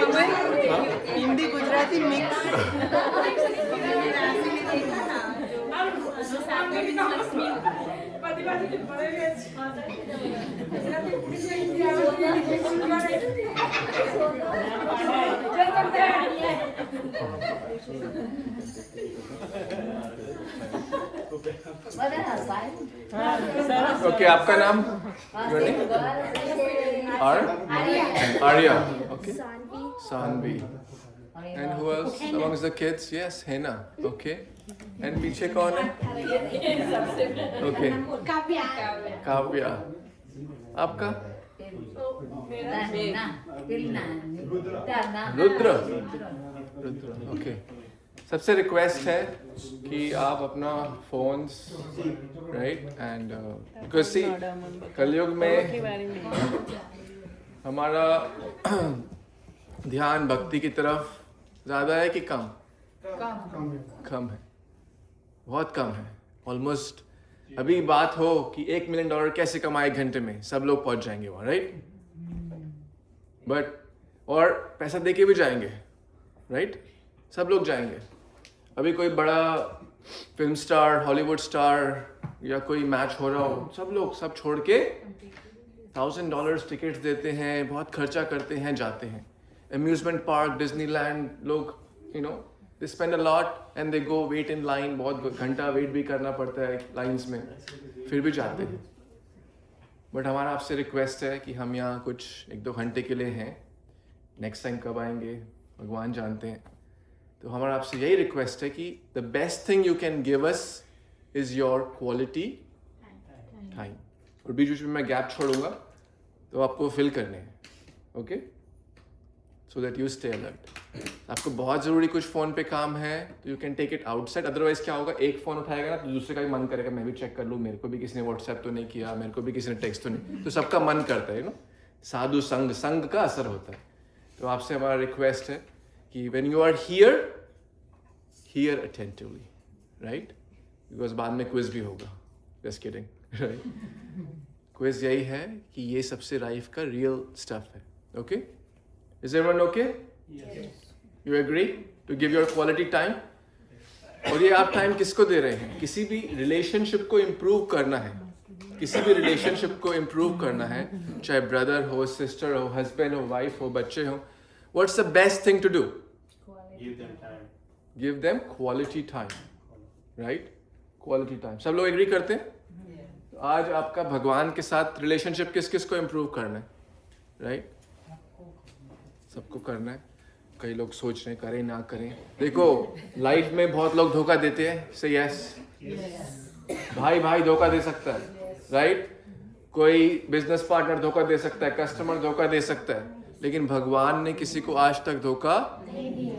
Hindi Gujarati mix. Okay, आपका नाम? Arya. Okay. Sanvi. And who else amongst the kids? Yes, Hena. Okay. And पीछे कौन है? Okay. काव्या. आपका? रुद्र. Okay. सबसे रिक्वेस्ट है कि आप अपना फोन्स राइट एंड बिकॉज कलयुग में हमारा ध्यान भक्ति की तरफ ज़्यादा है कि कम? कम है, बहुत कम है. ऑलमोस्ट अभी बात हो कि $1 मिलियन कैसे कमाए एक घंटे में, सब लोग पहुंच जाएंगे वहाँ, राइट? बट और पैसा दे के भी जाएंगे, राइट? सब लोग जाएंगे. अभी कोई बड़ा फिल्म स्टार, हॉलीवुड स्टार या कोई मैच हो रहा हो, सब लोग सब छोड़ के $1,000 टिकट्स देते हैं, बहुत खर्चा करते हैं, जाते हैं. अम्यूजमेंट पार्क, डिज्नीलैंड, लोग they spend a lot and they go wait in line. बहुत घंटा वेट भी करना पड़ता है लाइंस में, फिर भी जाते हैं. बट हमारा आपसे रिक्वेस्ट है कि हम यहाँ कुछ 1-2 घंटे के लिए हैं. नेक्स्ट टाइम कब आएंगे भगवान जानते हैं. तो हमारा आपसे यही रिक्वेस्ट है कि the best thing you can give us is your quality time. और बीच बीच में मैं गैप छोड़ूंगा तो आपको फिल करने हैं, okay? So that you stay alert. आपको बहुत ज़रूरी कुछ फ़ोन पे काम है तो you can take it outside. Otherwise क्या होगा, एक फ़ोन उठाएगा ना तो दूसरे का भी मन करेगा मैं भी चेक कर लूँ, मेरे को भी किसी ने व्हाट्सएप तो नहीं किया, मेरे को भी किसी ने टेक्स्ट तो नहीं. तो सबका मन करता है साधु संग का असर होता है. तो आपसे हमारा रिक्वेस्ट है कि when you are here, hear attentively, right? Because बाद में क्विज भी होगा. Just kidding, right? क्विज यही है कि ये सबसे लाइफ का रियल स्टफ है, okay? Is everyone okay? Yes. You agree to give your quality time? और ये आप टाइम किसको दे रहे हैं? किसी भी रिलेशनशिप को इम्प्रूव करना है, किसी भी रिलेशनशिप को इम्प्रूव करना है, चाहे ब्रदर हो, सिस्टर हो, हस्बैंड हो, वाइफ हो, बच्चे हो. What's the best thing to do? Give them time. Give them quality time, right? Quality time. सब लोग एग्री करते हैं? तो आज आपका भगवान के साथ रिलेशनशिप किस किस को इम्प्रूव करना है, राइट? सबको करना है. कई लोग सोच रहे हैं करें ना करें. देखो लाइफ में बहुत लोग धोखा देते हैं. से यस, भाई धोखा दे सकता है, राइट? कोई बिजनेस पार्टनर धोखा दे सकता है, कस्टमर धोखा दे सकता है, लेकिन भगवान ने किसी को आज तक धोखा नहीं दिया.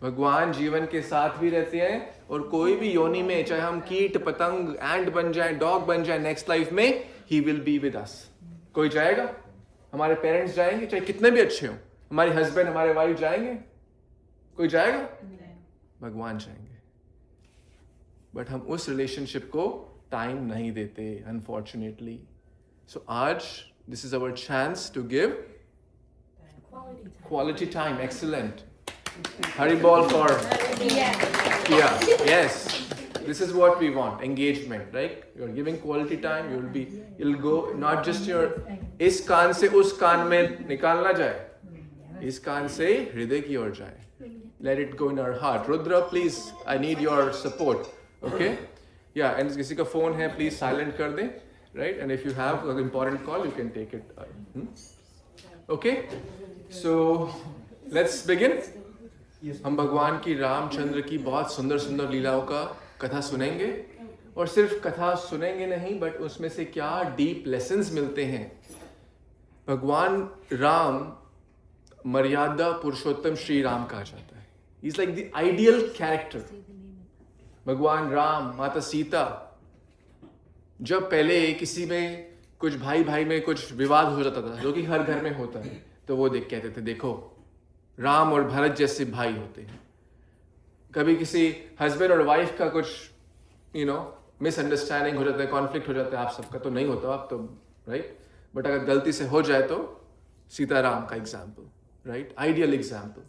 भगवान जीवन के साथ भी रहते हैं और कोई भी योनि में, चाहे हम कीट पतंग एंट बन जाए, डॉग बन जाए, नेक्स्ट लाइफ में he will be with us. कोई जाएगा? हमारे पेरेंट्स जाएंगे, चाहे कितने भी अच्छे हों. हमारे हस्बैंड, हमारे वाइफ जाएंगे? कोई जाएगा? भगवान जाएंगे. बट हम उस रिलेशनशिप को टाइम नहीं देते, अनफॉर्चुनेटली. सो आज this is our chance to give quality time. Excellent. Hari ball for Kia. Yes, this is what we want. Engagement, right? You're giving quality time. You'll go not just your इस कान से उस कान में निकालना जाए, इस कान से हृदय की ओर जाए. Let it go in our heart. Rudra, please, I need your support. Okay? Yeah, and किसी का phone है, please silent कर दें, right? And if you have an important call, you can take it. Okay? So let's begin. हम भगवान की रामचंद्र की बहुत सुंदर सुंदर लीलाओं का कथा सुनेंगे. और सिर्फ कथा सुनेंगे नहीं, बट उसमें से क्या डीप लेसन्स मिलते हैं. भगवान राम मर्यादा पुरुषोत्तम श्री राम कहा जाता है. He is like the ideal character. भगवान राम, माता सीता, जब पहले किसी में कुछ भाई में कुछ विवाद हो जाता था, जो कि हर घर में होता है, तो वो कहते थे देखो राम और भरत जैसे भाई होते हैं. कभी किसी हस्बैंड और वाइफ का कुछ मिसअंडरस्टैंडिंग हो जाता है, कॉन्फ्लिक्ट हो जाता है. आप सबका तो नहीं होता, आप तो राइट, बट अगर गलती से हो जाए तो सीताराम का एग्जाम्पल, राइट? आइडियल एग्जाम्पल,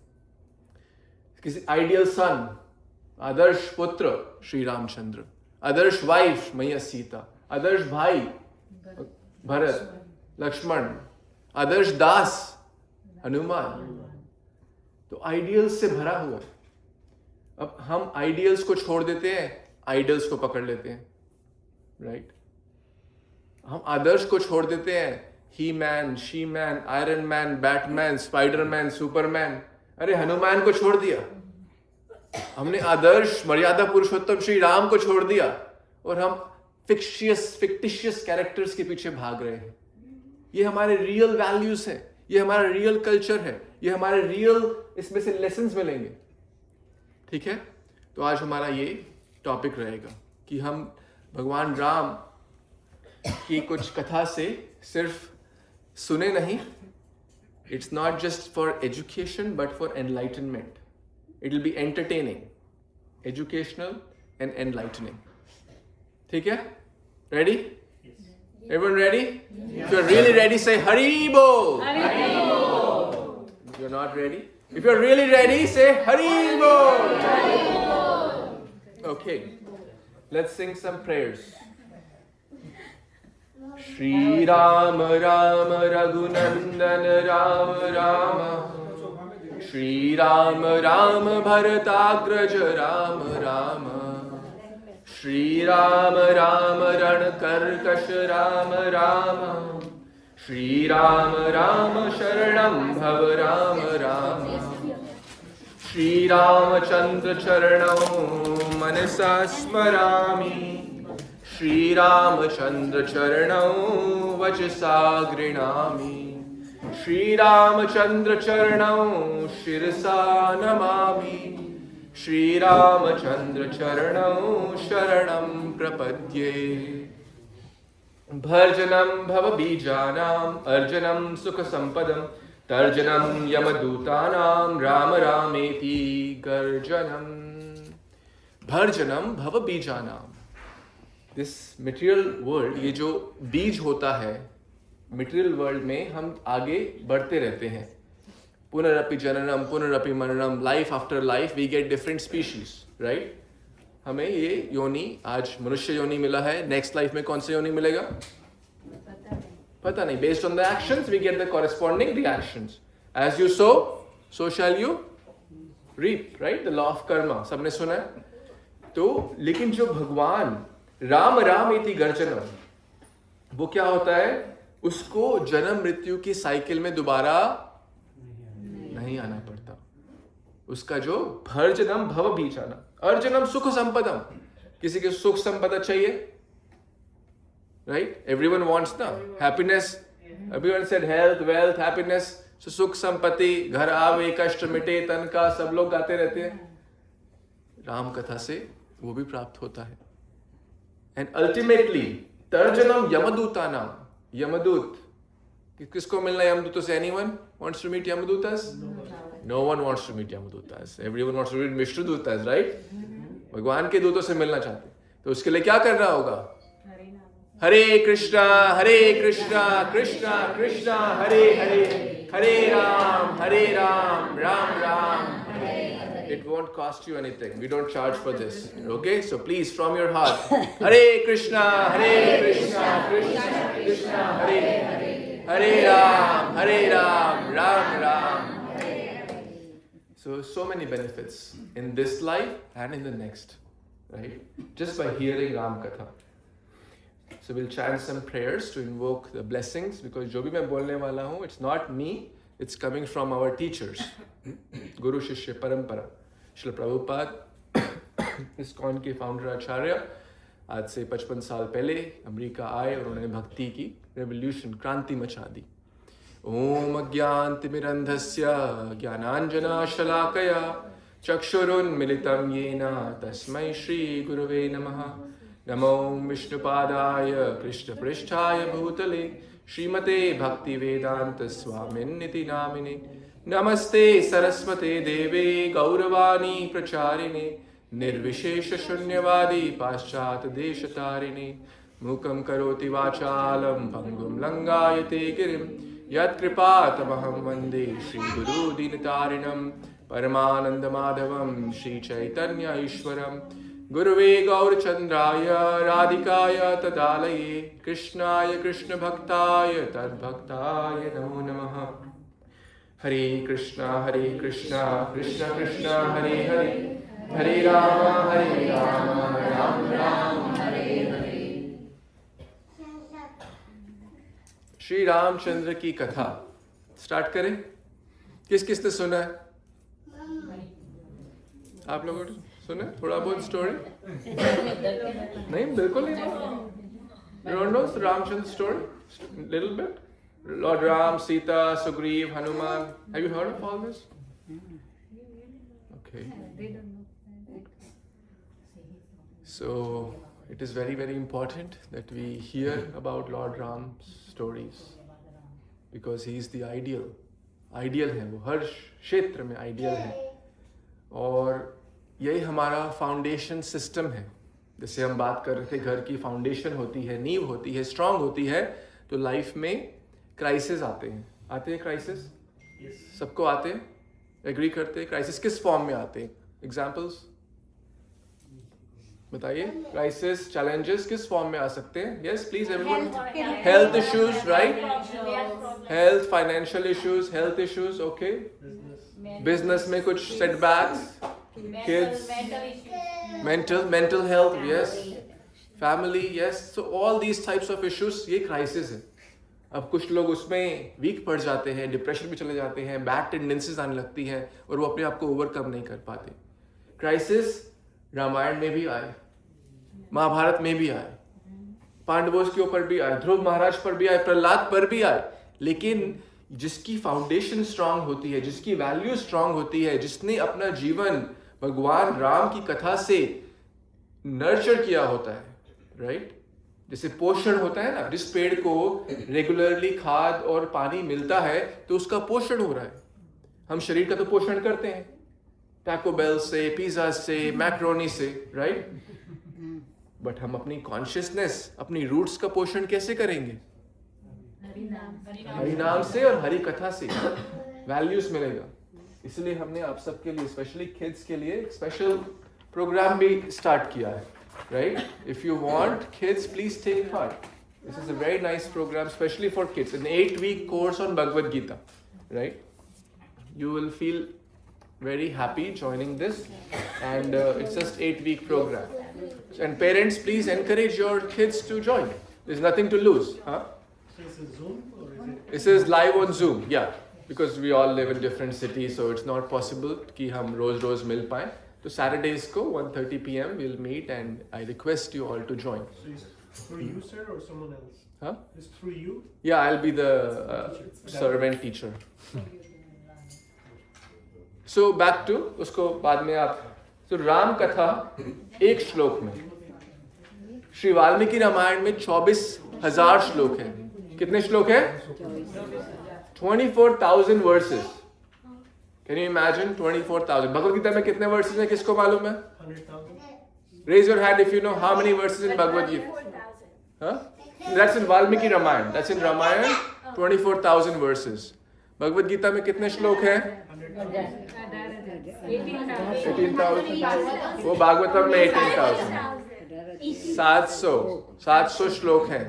किसी आइडियल सन, आदर्श पुत्र श्री रामचंद्र, आदर्श वाइफ मैया सीता, आदर्श भाई भरत लक्ष्मण, आदर्श दास हनुमान। तो आइडियल्स से भरा हुआ। अब हम आइडियल्स को छोड़ देते हैं, आइडल्स को पकड़ लेते हैं, राइट? हम आदर्श को छोड़ देते हैं, He Man, She Man, Iron Man, Batman, Spiderman, Superman. अरे हनुमान को छोड़ दिया हमने, आदर्श मर्यादा पुरुषोत्तम श्री राम को छोड़ दिया, और हम फिक्टिशियस कैरेक्टर्स के पीछे भाग रहे हैं। ये हमारे रियल वैल्यूज है, ये हमारा रियल कल्चर है, ये हमारे रियल इसमें से लेसन्स मिलेंगे। ठीक है? तो आज हमारा ये टॉपिक रहेगा कि हम भगवान राम की कुछ कथा से सिर्फ सुने नहीं, it's not just for education but for enlightenment. It will be entertaining, educational and enlightening. ठीक है? Ready? Everyone ready? If you're really ready, say Hari Bol. Hari Bol. If you're not ready, if you're really ready, say Hari Bol. Hari Bol. Okay, let's sing some prayers. Shri Ram Ram Raghunandan Ram Rama, Shri Ram Ram Bharatagraj Ram Rama, Shri Ram Ram Rankarkash Ram Rama, Shri Ram Ram Sharanam Bhav Ram Rama, Shri Ramachandra Charanam Manasa Smarami, Shri Ramachandra Charanam Vachasa Grinami, Shri Ramachandra Charanam Shirasa Namami, Shri Ramachandra Charanam Sharanam Prapadye. Bharjanam Bhava Bijanam Arjanam Sukha Sampadam Tarjanam Yamadutanam Rama Rameti Garjanam. Bharjanam Bhava Bijanam. This material world, ये जो बीज होता है material world में, हम आगे बढ़ते रहते हैं। पुनरपि जननम पुनरपि मननम, life after life we get different species, right? हमें ये योनि, आज मनुष्य योनि मिला है, नेक्स्ट लाइफ में कौन सा योनि मिलेगा पता नहीं। Based on the actions we get the corresponding reactions. As you sow so shall you reap, right? The law of karma सबने सुना है। तो लेकिन जो भगवान राम राम इति गर्जनम, वो क्या होता है? उसको जन्म मृत्यु की साइकिल में दोबारा नहीं आना पड़ता। उसका जो भर्जनम भव बीजाना, अर्जनम सुख संपदम, किसी के सुख संपदा चाहिए, राइट? एवरीवन वांट्स ना happiness, everyone said health wealth happiness, so सुख संपत्ति, घर आवे कष्ट मिटे तन का, सब लोग गाते रहते हैं। राम कथा से वो भी प्राप्त होता है। एंड अल्टीमेटली तर्जनम यमदूतानाम, यमदूत, किसको मिलना यमदूतों से? Anyone wants to meet Yamadutas? No one wants to meet Yamadutas. Everyone wants to meet Vishnudutas, right? भगवान के दूतों से मिलना चाहते, तो उसके लिए क्या करना होगा? हरे कृष्णा कृष्णा कृष्णा हरे हरे, हरे राम राम राम हरे। It won't cost you anything. We don't charge for this. Okay? So please, from your heart, Hare Krishna, Krishna Krishna Hare Hare, Hare Ram, Ram Ram. So many benefits in this life and in the next, right? Just by hearing Ram Katha. So we'll chant some prayers to invoke the blessings, because जो भी मैं बोलने वाला हूँ, it's not me, it's coming from our teachers. गुरु शिष्य परंपरा, Srila Prabhupada ISKCON के founder आचार्य आज से 55 साल पहले अमेरिका आए और उन्होंने भक्ति की रेवोल्यूशन, क्रांति मचा दी। ओम अज्ञानतिमिरन्धस्य ज्ञानाञ्जनशलाकया चक्षुरुन्मिलितं येन तस्मै श्री गुरवे नमः। नमो विष्णुपादाय कृष्णपृष्ठाय भूतले श्रीमते भक्तिवेदांत स्वामिन्निति नामिने। नमस्ते सरस्वते देवे गौरवाणी प्रचारिणे निर्विशेष शून्यवादी पाश्चात देशतारिणे। मूकं करोति वाचालं पंगुं लंगायते गिरिं यत् कृपातमहं वन्दे श्रीगुरुदीनतारिणं परमानन्दमाधवं श्रीचैतन्य ईश्वरं गुरुवे गौरचन्द्राय राधिकाय तदालये कृष्णाय कृष्णभक्ताय तद्भक्ताय नमो नमः। हरे कृष्णा कृष्ण कृष्ण हरे हरे हरे राम राम राम हरे हरे। श्री रामचंद्र की कथा स्टार्ट करें। किस किसने सुना है? आप लोगों ने सुना है? थोड़ा बहुत स्टोरी? नहीं, बिल्कुल नहीं। You don't know the Ramchandra story? Little bit? Lord Ram, Sita, Sugriv, Hanuman. Have you heard of all this? Okay. So it is very, very important that we hear about Lord Ram's stories because he is the ideal. Ideal है वो, हर क्षेत्र में ideal है और यही हमारा foundation system है। जैसे हम बात कर रहे थे, घर की फाउंडेशन होती है, नींव होती है, स्ट्रांग होती है, तो लाइफ में क्राइसिस आते हैं क्राइसिस? सबको आते हैं? एग्री करते हैं? क्राइसिस किस फॉर्म में आते हैं? एग्जाम्पल्स बताइए। क्राइसिस, चैलेंजेस किस फॉर्म में आ सकते हैं? Yes please everyone. Health issues, right? Health, financial issues, health issues, okay. Business में कुछ setbacks, kids, mental health, yes, family, yes. So all these types of issues, ये crisis है। अब कुछ लोग उसमें वीक पड़ जाते हैं, डिप्रेशन में चले जाते हैं, बैड टेंडेंसीज आने लगती हैं और वो अपने आप को ओवरकम नहीं कर पाते। क्राइसिस रामायण में भी आए, महाभारत में भी आए, पांडवों के ऊपर भी आए, ध्रुव महाराज पर भी आए, प्रहलाद पर भी आए। लेकिन जिसकी फाउंडेशन स्ट्रांग होती है, जिसकी वैल्यू स्ट्रांग होती है, जिसने अपना जीवन भगवान राम की कथा से नर्चर किया होता है, राइट? जैसे पोषण होता है ना, जिस पेड़ को रेगुलरली खाद और पानी मिलता है तो उसका पोषण हो रहा है। हम शरीर का तो पोषण करते हैं टैको बेल से, पिज्जा से, मैक्रोनी से, राइट? बट हम अपनी कॉन्शियसनेस, अपनी रूट्स का पोषण कैसे करेंगे? हरि नाम से और हरि कथा से वैल्यूज मिलेगा। इसलिए हमने आप सबके लिए, स्पेशली किड्स के लिए स्पेशल प्रोग्राम भी स्टार्ट किया है, right? If you want kids, please take part. This is a very nice programme specially for kids, an 8-week course on Bhagavad Gita, right? You will feel very happy joining this, and it's just 8-week program. And parents, please encourage your kids to join. There's nothing to lose, huh? Is it Zoom or is it? This is live on Zoom, yeah. Because we all live in different cities, so it's not possible कि हम रोज मिल पाएं। तो Saturdays को 1:30 p.m. we'll meet, and I request you all to join. So it's through you, sir, or someone else? Huh? It's through you? Yeah, I'll be the servant teacher. So back to उसको बाद में आप। तो राम कथा एक श्लोक में, श्री वाल्मीकि रामायण में 24,000 श्लोक हैं। कितने श्लोक हैं? 24,000 verses. Can you imagine 24,000? Bhagavad Gita में कितने वर्सेस हैं? किसको मालूम है? 100,000? Raise your hand if you know how many verses in Bhagavad Gita. That's in Valmiki Ramayana, that's in Ramayana 24,000 verses. Bhagavad Gita में कितने श्लोक हैं? 18,000। वो भागवतम में 18,000। 700 श्लोक हैं।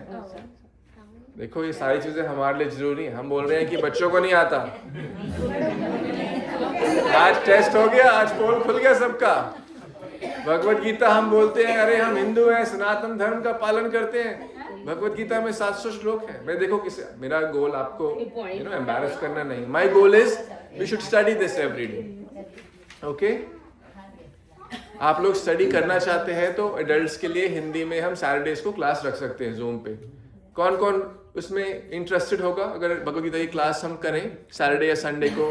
देखो ये सारी चीजें हमारे लिए जरूरी है। हम बोल रहे हैं कि बच्चों को नहीं आता। आज टेस्ट हो गया, आज पोल खुल गया सबका। भगवत गीता हम बोलते हैं अरे हम हिंदू हैं, सनातन धर्म का पालन करते हैं। भगवत गीता में 700 श्लोक है। मैं देखो किसे, मेरा गोल आपको एम्बैरस करना नहीं। My goal is we should study this every day, okay? आप लोग स्टडी करना चाहते हैं तो एडल्ट्स के लिए हिंदी में हम सैटरडेज को क्लास रख सकते हैं जूम पे। कौन कौन उसमें इंटरेस्टेड होगा? अगर भगवद गीता की क्लास हम करें सैटरडे या संडे को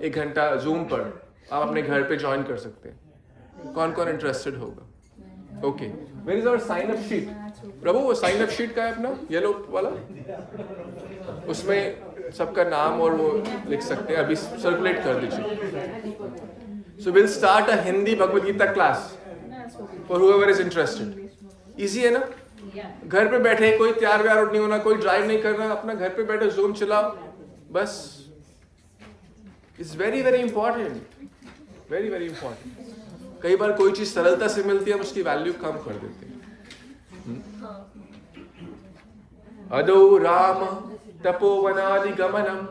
1 घंटा जूम पर, आप अपने घर पे ज्वाइन कर सकते हैं। कौन कौन इंटरेस्टेड होगा? Okay, where is our sign up sheet? प्रभु वो साइन अप शीट का है अपना येलो वाला, उसमें सबका नाम और वो लिख सकते हैं। अभी सर्कुलेट कर दीजिए। So will start a Hindi Bhagavad Gita class for whoever is interested. Easy है ना? घर पे बैठे, कोई तैयार व्यार नहीं होना, कोई ड्राइव नहीं करना, अपना घर पे बैठे जूम चलाओ, बस it's very very important, very very important. कई बार कोई चीज सरलता से मिलती है, हम उसकी वैल्यू कम कर देते हैं। अदो राम तपोवनादिगमनम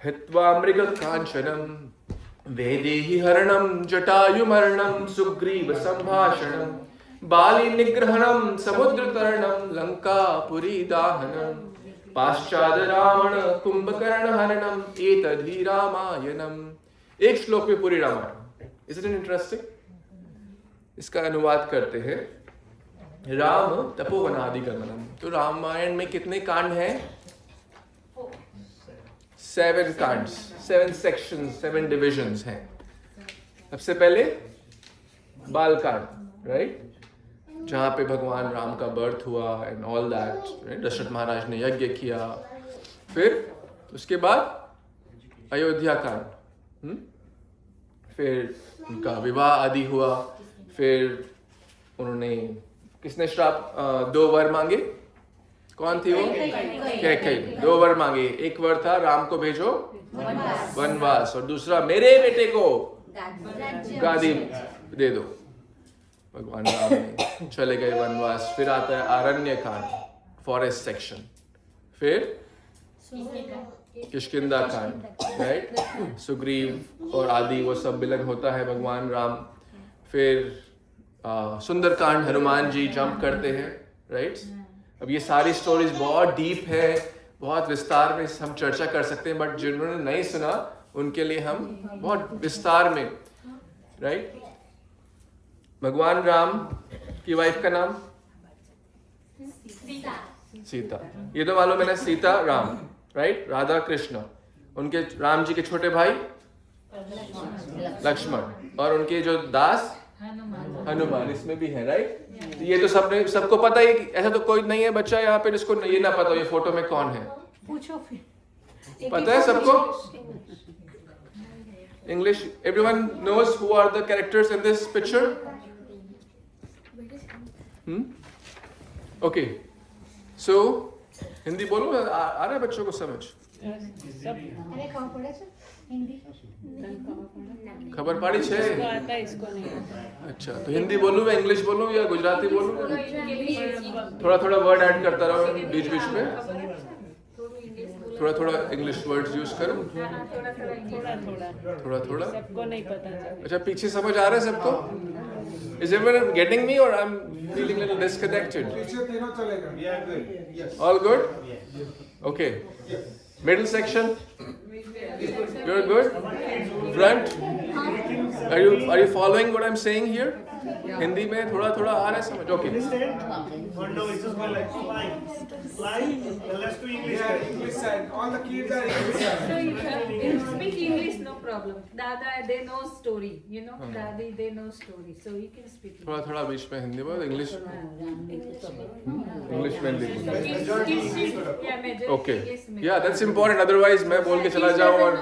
हित्वा मृग कांचनम वैदेही हरणम जटायुमरणम सुग्रीव संभाषणम बाली निग्रहणम समुद्र तरणम लंकापुरी दाहनम पाश्चाद रावण कुंभकर्ण हरणम एतद्धि रामायणम। एक श्लोक में पूरी रामायण। Is it interesting? इसका अनुवाद करते हैं। राम तपोवनादिगमनम। तो रामायण में कितने कांड हैं? 7 कांड्स, 7 सेक्शंस, 7 डिविजन्स हैं। सबसे पहले बालकांड, राइट, जहां पे भगवान राम का बर्थ हुआ एंड ऑल दैट। दशरथ महाराज ने यज्ञ किया। फिर उसके बाद अयोध्या कांड, फिर उनका विवाह आदि हुआ। फिर उन्होंने, किसने श्राप 2 वर मांगे? कौन थी वो? कैकेयी। 2 वर मांगे। एक वर था राम को भेजो वनवास, और दूसरा मेरे बेटे को गादी दे दो। भगवान राम ने चले गए वनवास। फिर आता है आरण्य कांड, फॉरेस्ट सेक्शन। फिर किष्किंधा कांड, राइट, सुग्रीव और आदि वो सब मिलन होता है भगवान राम। फिर सुंदर कांड, हनुमान जी जंप करते हैं, राइट। अब ये सारी स्टोरीज बहुत डीप है, बहुत विस्तार में हम चर्चा कर सकते हैं, बट जिन्होंने नहीं सुना उनके लिए हम बहुत विस्तार में, राइट। भगवान राम की वाइफ का नाम सीता। ये तो मालूम है ना, सीता राम, राइट, राधा कृष्ण। उनके राम जी के छोटे भाई लक्ष्मण, और उनके जो दास हनुमान, इसमें भी है, राइट। ये तो सबको पता है। ऐसा तो कोई नहीं है बच्चा यहाँ पे जिसको ये ना पता हो ये फोटो में कौन है। पूछो फिर। पता है सबको? English, everyone knows who are the characters in this picture? Okay, so Hindi बोलो, आ रहा है बच्चों को समझ? खबर पाड़ी छे? अच्छा, तो हिंदी बोलूं या इंग्लिश बोलूं या गुजराती बोलूं? थोड़ा थोड़ा वर्ड ऐड करता रहो बीच बीच में। थोड़ा थोड़ा इंग्लिश वर्ड्स यूज करो। थोड़ा थोड़ा सबको नहीं पता। अच्छा, पीछे समझ आ रहा है सबको? Is everyone getting me or I'm feeling a little disconnected? पीछे तीनों चलेगा। Yeah, good. Yes. All good? Okay. Middle section? You're good? Front? Are you following what I'm saying here? Hindi में थोड़ा थोड़ा आ रहा है समझ? Okay. Understand? Or no, it's just going like flying. Flying? Well, let's do English. Yeah, English side. All the kids are English side. So you speak English, no problem. Dada, they know story, you know. Dadi, they know story, so you can speak. थोड़ा थोड़ा बीच में हिंदी बोल, English में हिंदी बोल। Okay. Yeah, that's important. Otherwise मैं बोल के चला जाऊँ और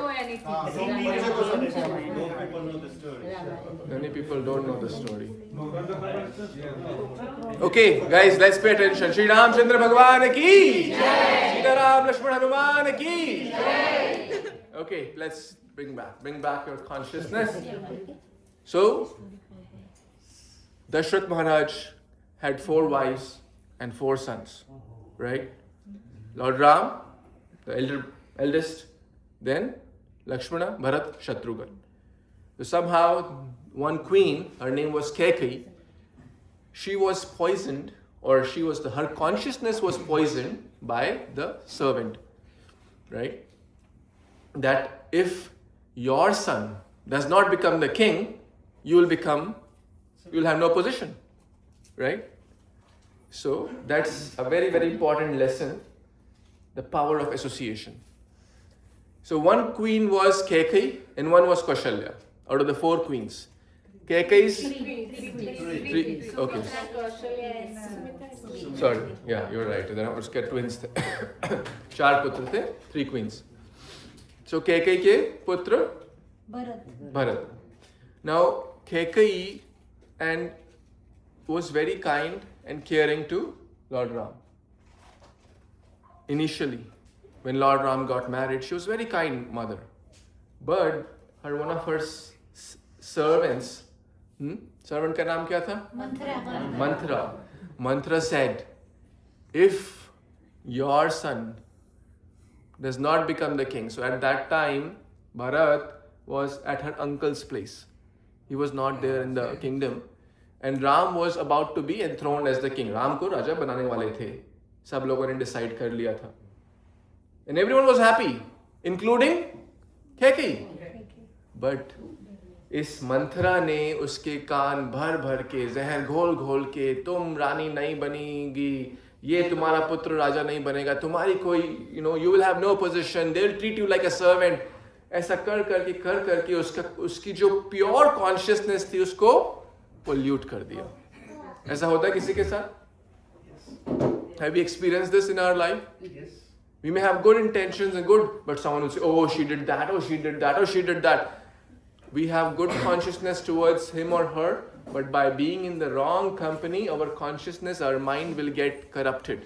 many people don't know the story. Okay, guys, let's pay attention. Shri Ramchandra Bhagwan ki Jai. Sita Ram Lakshman Hanuman ki Jai. Okay, let's bring back your consciousness. So, Dashrath Maharaj had 4 wives and 4 sons, right? Lord Ram, the eldest, then Lakshmana, Bharat, Shatrughan. So somehow, one queen, her name was Kaikeyi, she was poisoned, or her consciousness was poisoned by the servant, right? That if your son does not become the king, you'll have no position, right? So that's a very, very important lesson, the power of association. So one queen was Kaikeyi and one was Kaushalya. Out of the 4 queens, Kaikeyi's 3. Okay. Sorry. Yeah, you're right. Then उसके twins थे. 4 पुत्र थे, 3 queens. So Kaikeyi के पुत्र Bharat. Now Kaikeyi was very kind and caring to Lord Ram initially, when Lord Ram got married, she was very kind mother. But one of her servants, servant का नाम क्या था? Manthra said, if your son does not become the king. So at that time, Bharat was at her uncle's place. He was not there in the kingdom. And Ram was about to be enthroned as the king. Ram को राजा बनाने वाले थे. सब लोगों ने decide कर लिया था. And everyone was happy, including Kaikeyi. But इस मंथरा ने उसके कान भर भर के जहर घोल घोल के, तुम रानी नहीं बनेगी, ये तुम्हारा पुत्र राजा नहीं बनेगा, तुम्हारी कोई you will have no position, they will treat you like a servant, ऐसा कर करके उसकी जो प्योर कॉन्शियसनेस थी उसको पोल्यूट कर दिया. ऐसा होता है किसी के साथ? Have we experienced this in our life? Yes. We may have good intentions and good, but someone will say, oh, she did that, oh, she did that, oh, she did that. We have good consciousness towards him or her, but by being in the wrong company, our consciousness, our mind will get corrupted.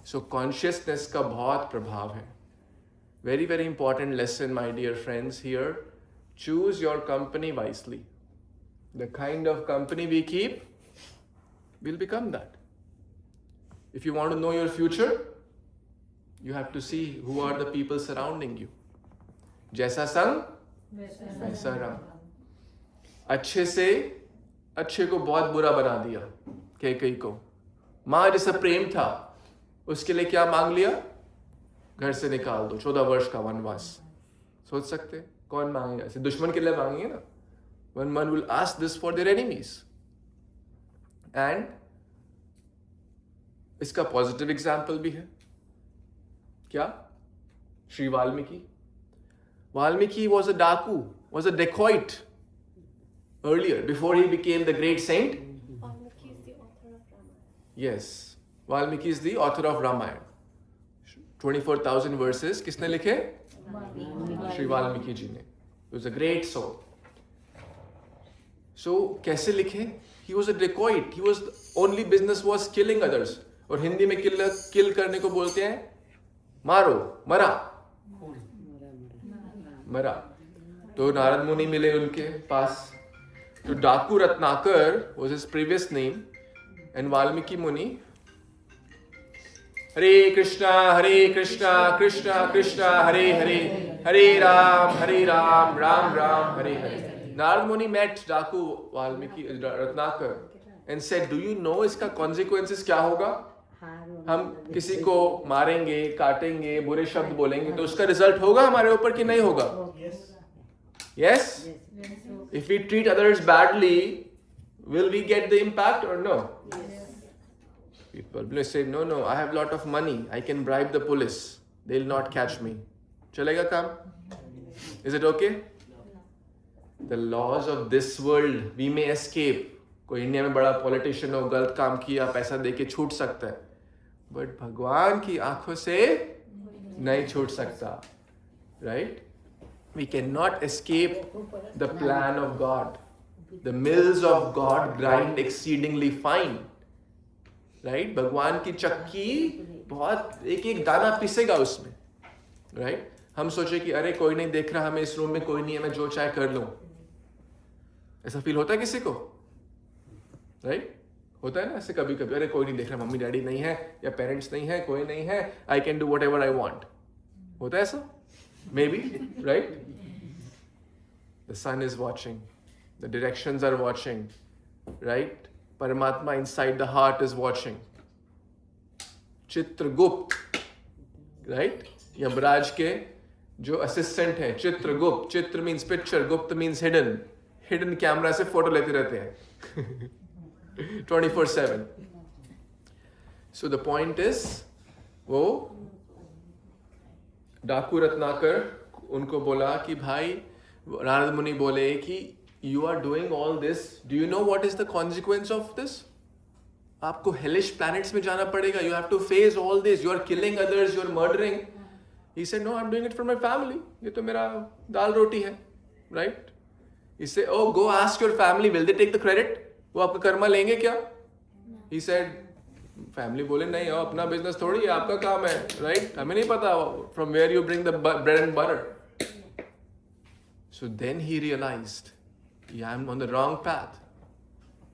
So consciousness का बहुत प्रभाव है. Very, very important lesson, my dear friends, here. Choose your company wisely. The kind of company we keep will become that. If you want to know your future, you have to see who are the people surrounding you. जैसा संग वैसा रंग. अच्छे से अच्छे को बहुत बुरा बना दिया कैकेयी को. माँ जैसा प्रेम था उसके लिए क्या मांग लिया? घर से निकाल दो, 14 वर्ष का वनवास. सोच सकते कौन मांगेगा? ऐसे दुश्मन के लिए मांगेंगे ना. One will ask this for their enemies. And इसका पॉजिटिव एग्जाम्पल भी है. क्या? Shri Valmiki. Valmiki was a daku, was a dacoit earlier, before he became the great saint. Valmiki is the author of Ramayana. Yes, Valmiki is the author of Ramayana. 24,000 verses किसने लिखे? श्री वाल्मीकि जी ने. He was a great soul. So कैसे लिखे? He was a dacoit. He was only business was killing others. और हिंदी में किल करने को बोलते हैं मारो, मरा. मरा. तो नारद मुनि मिले उनके पास. तो डाकू Ratnakar was his previous name, and Valmiki Muni. Hare Krishna, Krishna Krishna, Hare Hare, Hare Ram, Ram Ram, Hare Hare. Narad Muni met Daku Valmiki Ratnakar and said, do you know इसका consequences क्या होगा? हम किसी को मारेंगे, काटेंगे, बुरे शब्द बोलेंगे तो उसका रिजल्ट होगा हमारे ऊपर कि नहीं होगा? Yes? If we treat others badly, will we get the impact or no? People will say, no, I have a lot of money. I can bribe the police. They'll not catch me. Chalega kam? Is it okay? The laws of this world, we may escape. कोई India में बड़ा politician हो, गलत काम किया, पैसा देके छूट सकता है. बट भगवान की आंखों से नहीं छूट सकता. Right? We cannot escape the plan of God. The mills of God grind exceedingly fine. Right? भगवान की चक्की बहुत एक दाना पिसेगा उसमें. Right? हम सोचे कि अरे कोई नहीं देख रहा, हमें इस रूम में कोई नहीं है, मैं जो चाहे कर लूं. ऐसा फील होता है किसी को? Right? होता है ना ऐसे कभी कभी, अरे कोई नहीं देख रहा, मम्मी डैडी नहीं है या पेरेंट्स नहीं है, कोई नहीं है, I can do what ever I want. होता है ऐसा? Maybe, right? The sun is watching. The directions are watching. Right? Paramatma inside the heart is watching. Chitragupt. Right? Yamraj ke जो assistant है, Chitragupt. Chitra means picture, Gupta means hidden. Hidden camera से photo लेते रहते हैं. 24/7. So the point is, वो डाकू रत्नाकर उनको बोला कि भाई, नारद मुनि बोले कि you are doing all this, do you know what is the consequence of this? आपको hellish planets में जाना पड़ेगा, you have to face all this, you are killing others, you are murdering. He said, no, I'm doing it for my family. ये तो मेरा दाल रोटी है. Right? He said, oh, go ask your family, will they take the credit? वो आपका कर्मा लेंगे क्या? He said, family बोले नहीं हो, अपना बिजनेस थोड़ी है, आपका काम है, राइट? हमें नहीं पता from where you bring the bread and butter. So then he realised I am on the wrong path.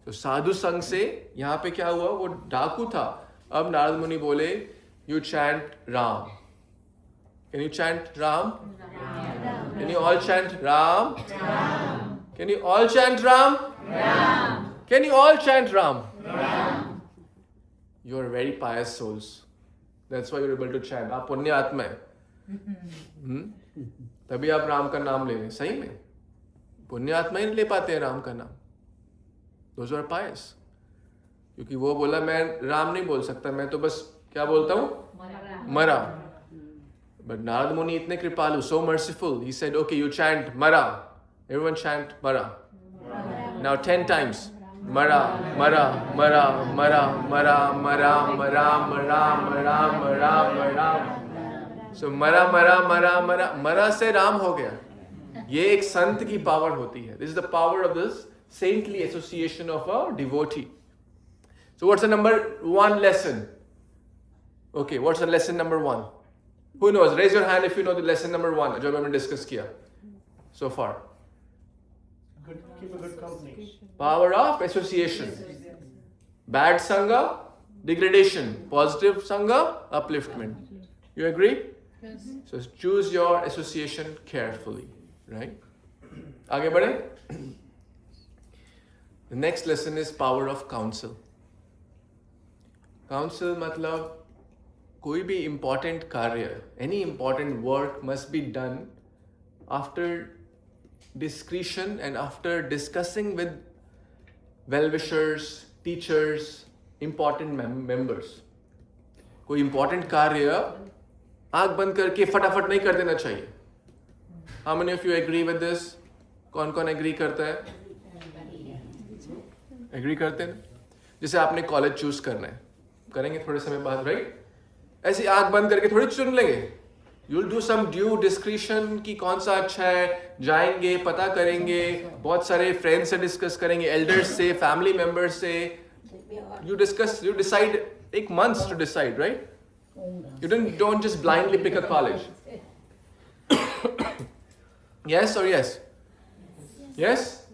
तो साधु संघ से यहाँ पे क्या हुआ, वो डाकू था. अब नारद मुनि बोले you chant Ram. Can you chant Ram? Can you all chant Ram? Can you all chant Ram? Can you all chant Ram? You are very pious souls. That's why you're able to chant. आप पुण्य आत्मा है. तभी आप राम का नाम ले रहे हैं. सही में पुण्य आत्मा ही ले पाते हैं राम का नाम. Those who are pious. क्योंकि वो बोला मैं राम नहीं बोल सकता, मैं तो बस क्या बोलता हूँ, मरा. But Narad Muni इतने कृपालु, so merciful. He said, okay, you chant Mara. Everyone chant Mara. Now 10 times. Mara, Mara, Mara, Mara, Mara, Mara, Mara, Mara, Mara, Mara, Mara. So Mara, Mara, Mara, Mara, Mara से राम हो गया. ये एक संत की power होती है. This is the power of this saintly association of a devotee. So what's the number one lesson? Okay, what's the lesson number one? Who knows? Raise your hand if you know the lesson number one जो हमने discuss किया so far. Good, keep a good company. Power of association. Bad sangha, degradation. Positive sangha, upliftment. You agree? Yes. So choose your association carefully, right? आगे बढ़े. The next lesson is power of counsel. Counsel मतलब कोई भी important कार्य, any important work must be done after discretion and after discussing with well-wishers, teachers, important members. कोई important कार्य आँख बंद करके फटाफट नहीं कर देना चाहिए. How many of you agree with this? कौन कौन agree करता है? Agree करते हैं? जैसे आपने कॉलेज चूज करना है, करेंगे थोड़े समय बाद, राइट? ऐसे आँख बंद करके थोड़ी चुन लेंगे. You'll do some due discretion कि कौन सा अच्छा है, जाएंगे, पता करेंगे, बहुत सारे फ्रेंड्स से डिस्कस करेंगे, एल्डर्स से, फैमिली मेंबर्स से. You decide, take months to decide, right? You don't just blindly pick a college. Yes or yes? Yes?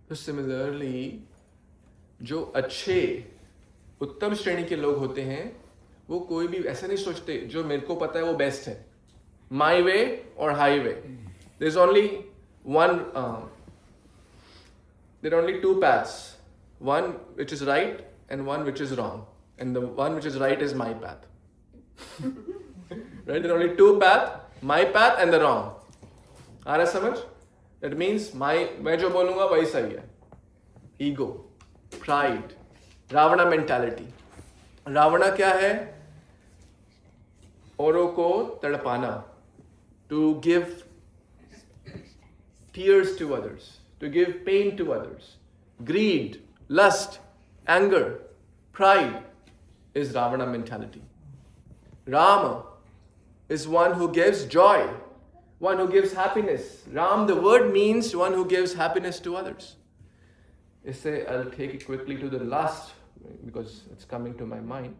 So similarly, जो अच्छे उत्तम श्रेणी के लोग होते हैं वो कोई भी ऐसा नहीं सोचते जो मेरे को पता है वो बेस्ट है. माई वे और high way. There is only one, there are only two paths. One which is right and one which is wrong. And the one which is right is my path. Right? There are only two paths, my path and the wrong. आ रहा समझ? That means मैं जो बोलूँगा वही सही है. Ego, pride, रावणा mentality. रावणा क्या है? औरों को तड़पाना. To give tears to others. To give pain to others. Greed, lust, anger, pride is Ravana mentality. Rama is one who gives joy, one who gives happiness. Ram, the word means one who gives happiness to others. I'll take it quickly to the last because it's coming to my mind.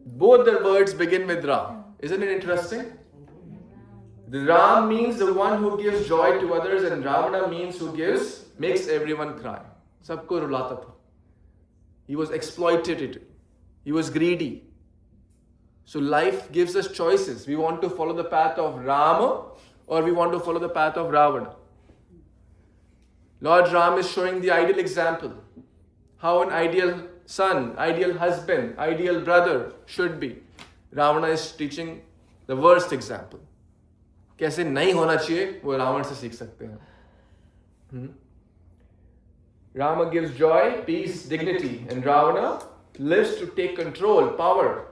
Both the words begin with Ra. Isn't it interesting? The Ram means the one who gives joy to others and Ravana means who makes everyone cry. सबको रुलाता था. He was exploited. He was greedy. So life gives us choices. We want to follow the path of Rama or we want to follow the path of Ravana. Lord Ram is showing the ideal example. How an ideal son, ideal husband, ideal brother should be. Ravana is teaching the worst example. कैसे नहीं होना चाहिए वो रावण से सीख सकते हैं. Rama gives joy, peace, dignity, and Ravana lives to take control, power.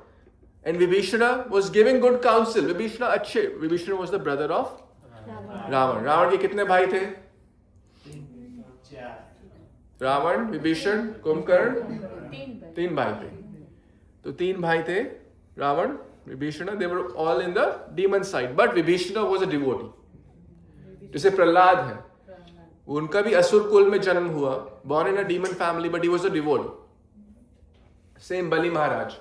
And Vibhishana was giving good counsel. Vibhishana was the brother of Ravan. Ravan के कितने भाई थे? रावण, विभीषण, कुंभकर्ण, तीन भाई थे. तो तीन भाई थे, Ravan, Vibhishan. They were all in the demon side, but Vibhishana was a devotee. जैसे प्रहलाद है, उनका भी असुर कुल में जन्म हुआ, born in a demon family, but he was a devotee. Same Bali Maharaj.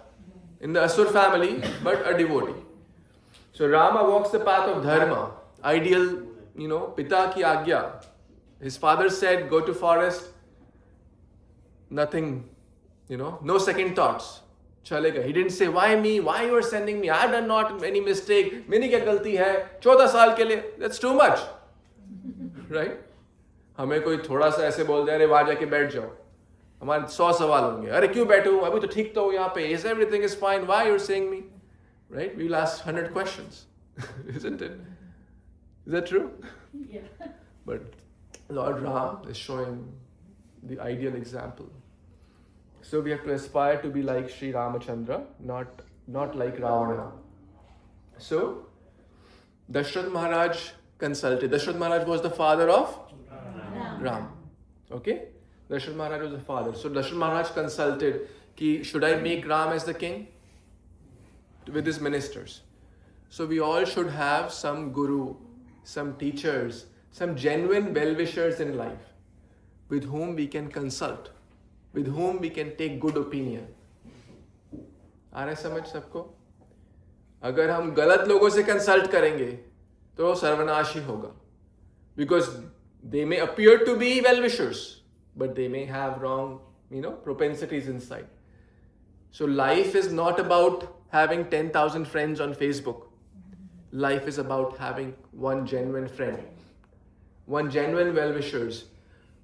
In the Asur family, but a devotee. So Rama walks the path of dharma. Ideal, Pita ki agya. His father said, go to forest. Nothing, no second thoughts. Chalega. He didn't say, why me? Why you are sending me? I have done not any mistake. Meri kya galti hai? 14 saal ke liye. That's too much. Right? हमें कोई थोड़ा सा ऐसे बोल दे, अरे वहां जाके बैठ जाओ, हमारे 100 सवाल होंगे. अरे क्यों बैठूं? अभी तो ठीक तो हूँ यहाँ पे. Is everything is fine? Why you're saying me? Right? We'll ask 100 questions. Isn't it? Is that true? Yeah. But Lord Ram is showing the ideal example. So we have to aspire to be like Sri Ramachandra, not like Ravana. So Dashrath Maharaj consulted. Dashrath Maharaj was the father of Ram. Okay? Dashrath Maharaj was the father. So Dashrath Maharaj consulted, should I make Ram as the king? With his ministers. So we all should have some guru, some teachers, some genuine well-wishers in life with whom we can consult, with whom we can take good opinion. आ रहा है समझ सबको? अगर हम गलत लोगों से consult करेंगे तो सर्वनाश ही होगा. Because they may appear to be well-wishers, but they may have wrong, propensities inside. So life is not about having 10,000 friends on Facebook. Life is about having one genuine friend, one genuine well-wishers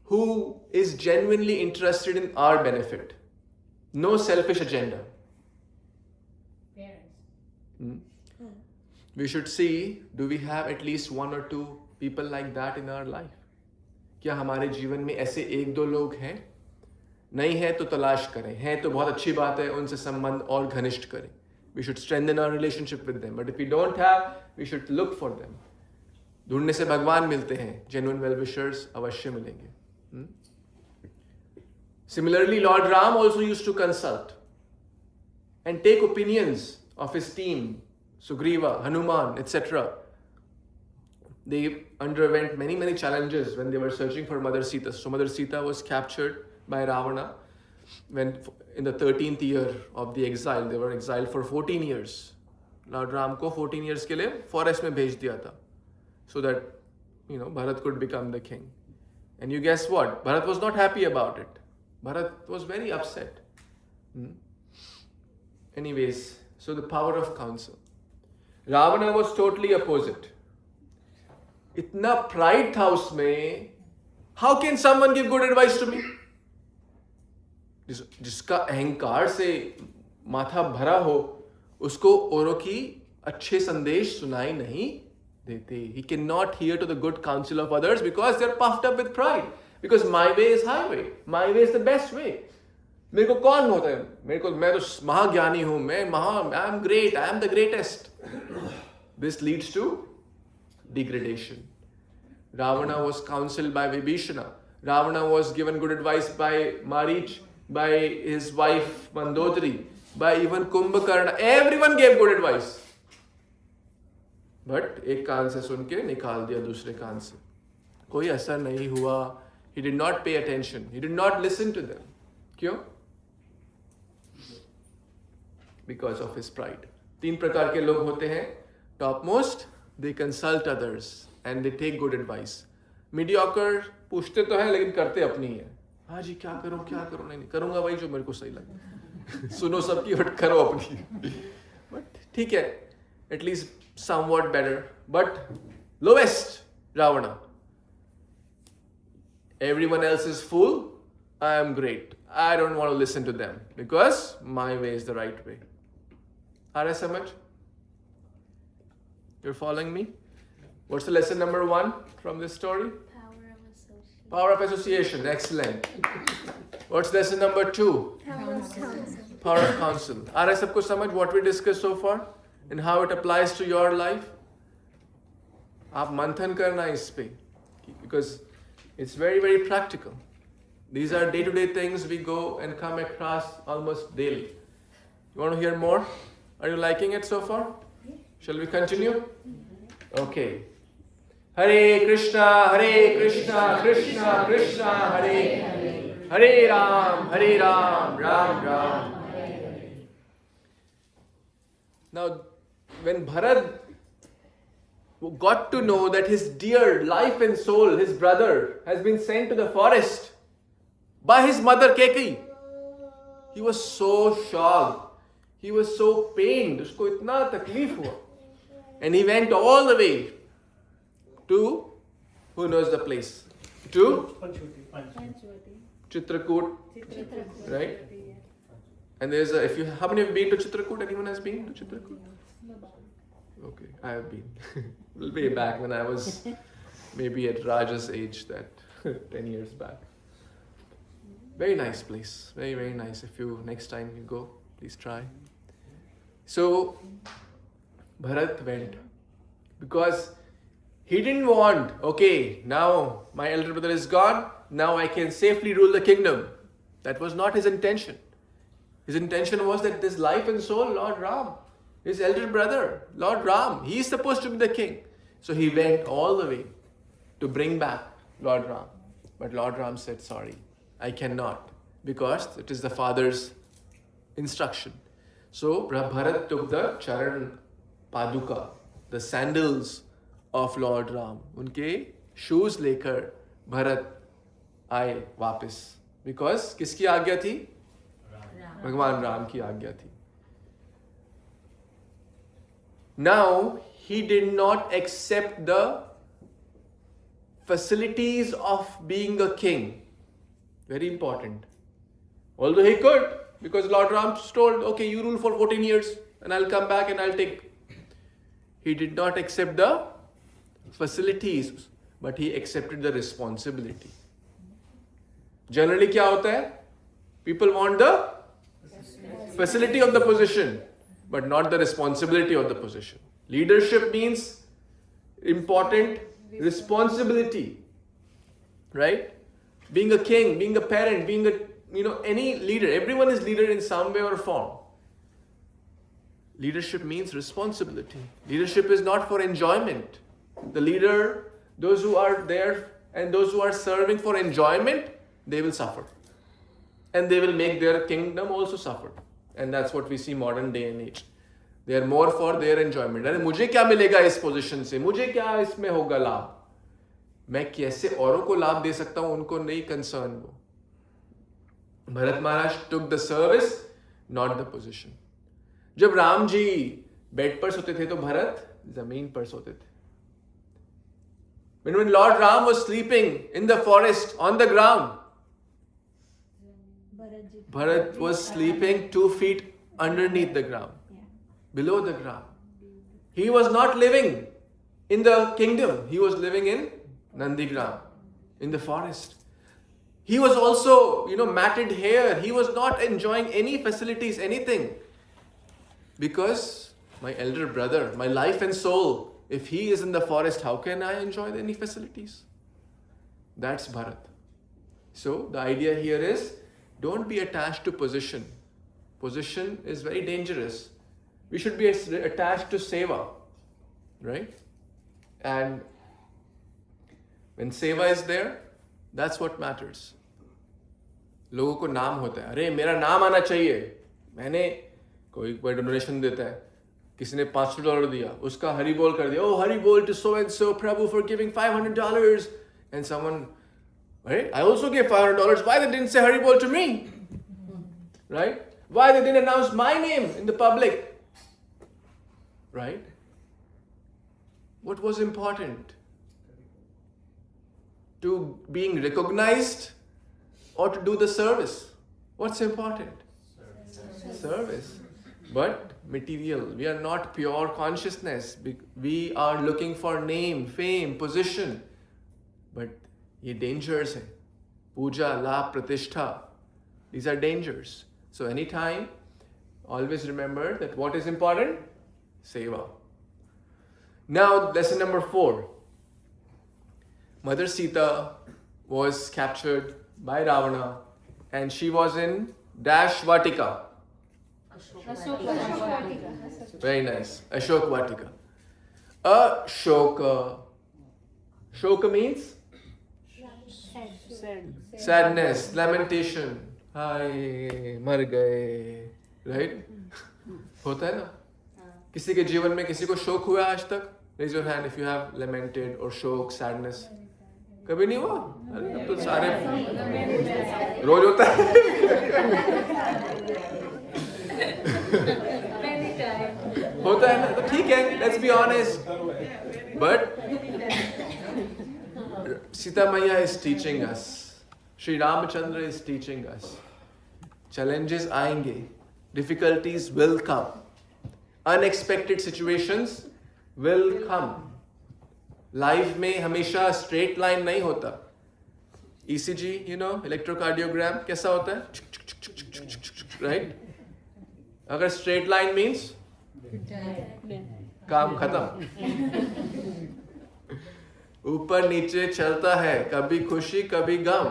who is genuinely interested in our benefit. No selfish agenda. We should see, do we have at least 1 or 2 people like that in our life? क्या हमारे जीवन में ऐसे 1-2 लोग हैं? नहीं है तो तलाश करें. हैं तो बहुत अच्छी बात है, उनसे संबंध और घनिष्ठ करें. We should strengthen our relationship with them. But if we don't have, we should look for them. ढूंढने से भगवान मिलते हैं. Genuine well-wishers अवश्य मिलेंगे. Similarly, Lord Ram also used to consult and take opinions of his team, Sugriva, Hanuman, etc. They underwent many challenges when they were searching for Mother Sita. So Mother Sita was captured by Ravana when in the 13th year of the exile. They were exiled for 14 years. Lord Ram को 14 years के लिए forest में भेज दिया था, so that Bharat could become the king. And you guess what? Bharat was not happy about it. Bharat was very upset. Anyways, so the power of counsel. Ravana was totally opposite. इतना pride था उसमें. How can someone give good advice to me? जिसका अहंकार से माथा भरा हो, उसको औरों की अच्छे संदेश सुनाई नहीं देते. He cannot hear to the good counsel of others because they're puffed up with pride. Because my way is highway. My way is the best way. मेरे को कौन होता है? मैं तो महाज्ञानी हूँ. I am great. I am the greatest. This leads to degradation. Ravana was counseled by Vibhishana. Ravana was given good advice by Marich, by his wife Mandodari, by even Kumbhakarna. Everyone gave good advice. But एक कान से सुन के निकाल दिया दूसरे कान से. कोई असर नहीं हुआ. He did not pay attention. He did not listen to them. क्यों? Because of his pride. 3 प्रकार के लोग होते हैं. Topmost, they consult others and they take good advice. Mediocre, पूछते तो हैं लेकिन करते अपनी है. हाँ जी क्या करूँ नहीं करूँगा भाई जो मेरे को सही लगे. सुनो सबकी बट करो अपनी. But ठीक है, at least somewhat better. But lowest, Ravana. Everyone else is fool. I am great. I don't want to listen to them because my way is the right way. आ रहा है समझ? You're following me? What's the lesson number 1 from this story? Power of association. Excellent. What's lesson number 2? Power of counsel. आ रहा है सबको समझ what we discussed so far and how it applies to your life? आप मंथन करना इस पे because it's very practical. These are day-to-day things we go and come across almost daily. You want to hear more? Are you liking it so far? Shall we continue? Okay. Hare Krishna, Krishna Krishna, Hare Hare. Hare Ram, Ram Ram. Now, when Bharat got to know that his dear life and soul, his brother, has been sent to the forest by his mother Keki, he was so shocked. He was so pained. Usko itna takleef hua. And he went all the way to, who knows the place? To Chitrakoot, right? And there's a, how many have been to Chitrakoot? Anyone has been to Chitrakoot? Okay, I have been. Way back when I was maybe at Raja's age, that 10 years back. Very nice place. Very, very nice. If you, next time you go, please try. So, Bharat went. Because he didn't want, okay, now my elder brother is gone, now I can safely rule the kingdom. That was not his intention. His intention was that this life and soul, Lord Ram, his elder brother, Lord Ram, he is supposed to be the king. So he went all the way to bring back Lord Ram. But Lord Ram said, sorry, I cannot, because it is the father's instruction. So Bharat took the Charan Paduka, the sandals of Lord Ram. Unke shoes lekar Bharat आए वापस. Because किसकी आज्ञा थी? भगवान राम की आज्ञा थी. Now he did not accept the facilities of being a king. Very important. Although he could, because Lord Ram told, okay, you rule for 14 years and I'll come back and I'll take. He did not accept the facilities, but he accepted the responsibility. Generally क्या होता है? People want the facility of the position, but not the responsibility of the position. Leadership means important responsibility, right? Being a king, being a parent, being any leader. Everyone is leader in some way or form. Leadership means responsibility. Leadership is not for enjoyment. The leader, those who are there and those who are serving for enjoyment, they will suffer. And they will make their kingdom also suffer. And that's what we see modern day and age. They are more for their enjoyment. अरे मुझे क्या मिलेगा इस position से? मुझे क्या इसमें होगा लाभ? मैं कैसे औरों को लाभ दे सकता हूं? उनको नहीं कंसर्न वो. भरत महाराज took the service, not the position. जब राम जी बेड पर सोते थे तो भरत जमीन पर सोते थे. When Lord Ram was sleeping in the forest on the ground, Bharat was sleeping 2 feet underneath the ground, below the ground. He was not living in the kingdom. He was living in Nandigram, in the forest. He was also, matted hair. He was not enjoying any facilities, anything. Because my elder brother, my life and soul, if he is in the forest, how can I enjoy any facilities? That's Bharat. So the idea here is, don't be attached to position. Position is very dangerous. We should be attached to seva, right? And when seva is there, that's what matters. लोगों को नाम होता है. अरे मेरा नाम आना चाहिए. मैंने कोई डोनेशन देता है. किसी ने $500 दिया. उसका हरि बोल कर दिया. Oh, हरि बोल to so and so Prabhu for giving $500. And someone, right? I also gave $500. Why they didn't say Hari Bol to me? Right? Why they didn't announce my name in the public? Right? What was important? To being recognized or to do the service? What's important? Service. But material. We are not pure consciousness. We are looking for name, fame, position. But ये dangers हैं. Puja, la, pratishtha. These are dangers. So anytime, always remember that what is important? Seva. Now, lesson number 4. Mother Sita was captured by Ravana and she was in Dash Vatika. Very nice. Ashok Vatika. Ashoka. Shoka means? Sadness, lamentation. Hi, मर गए. Right? होता है ना? किसी के जीवन में किसी को शोक हुआ आज तक? Raise your hand if you have lamented और शोक, सैडनेस. कभी नहीं हुआ? अरे अब तो सारे रोज होता है. होता है ना, तो ठीक है, let's be honest. But Sita मैया is teaching us, Shri Ramchandra is teaching us. Challenges आएंगे, difficulties will come, unexpected situations will come. Life में हमेशा स्ट्रेट लाइन नहीं होता. ECG, यू नो, इलेक्ट्रोकार्डियोग्राम कैसा होता है? राइट? अगर स्ट्रेट लाइन मीन्स काम खत्म. ऊपर नीचे चलता है, कभी खुशी कभी गम.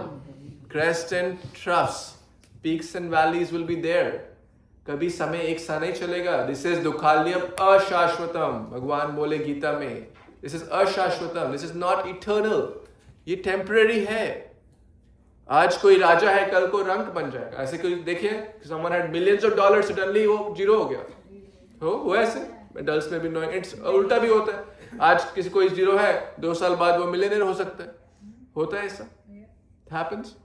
Crest and troughs, peaks and valleys will be there. कभी समय एक सा नहीं चलेगा. दिस इज दुखाल्यम अशाश्वतम. भगवान बोले गीता में, दिस इज अशाश्वतम, दिस इज नॉट इटर्नल. ये टेम्पररी है. आज कोई राजा है, कल को रंक बन जाएगा. ऐसे कोई देखिए, someone had millions of dollars, suddenly वो जीरो हो गया. वो ऐसे मेडल्स में भी नो, इट्स उल्टा भी होता है. आज किसी कोई जीरो है, 2 साल बाद वो मिलियनेयर हो सकता है. होता है ऐसा, हैपेंस.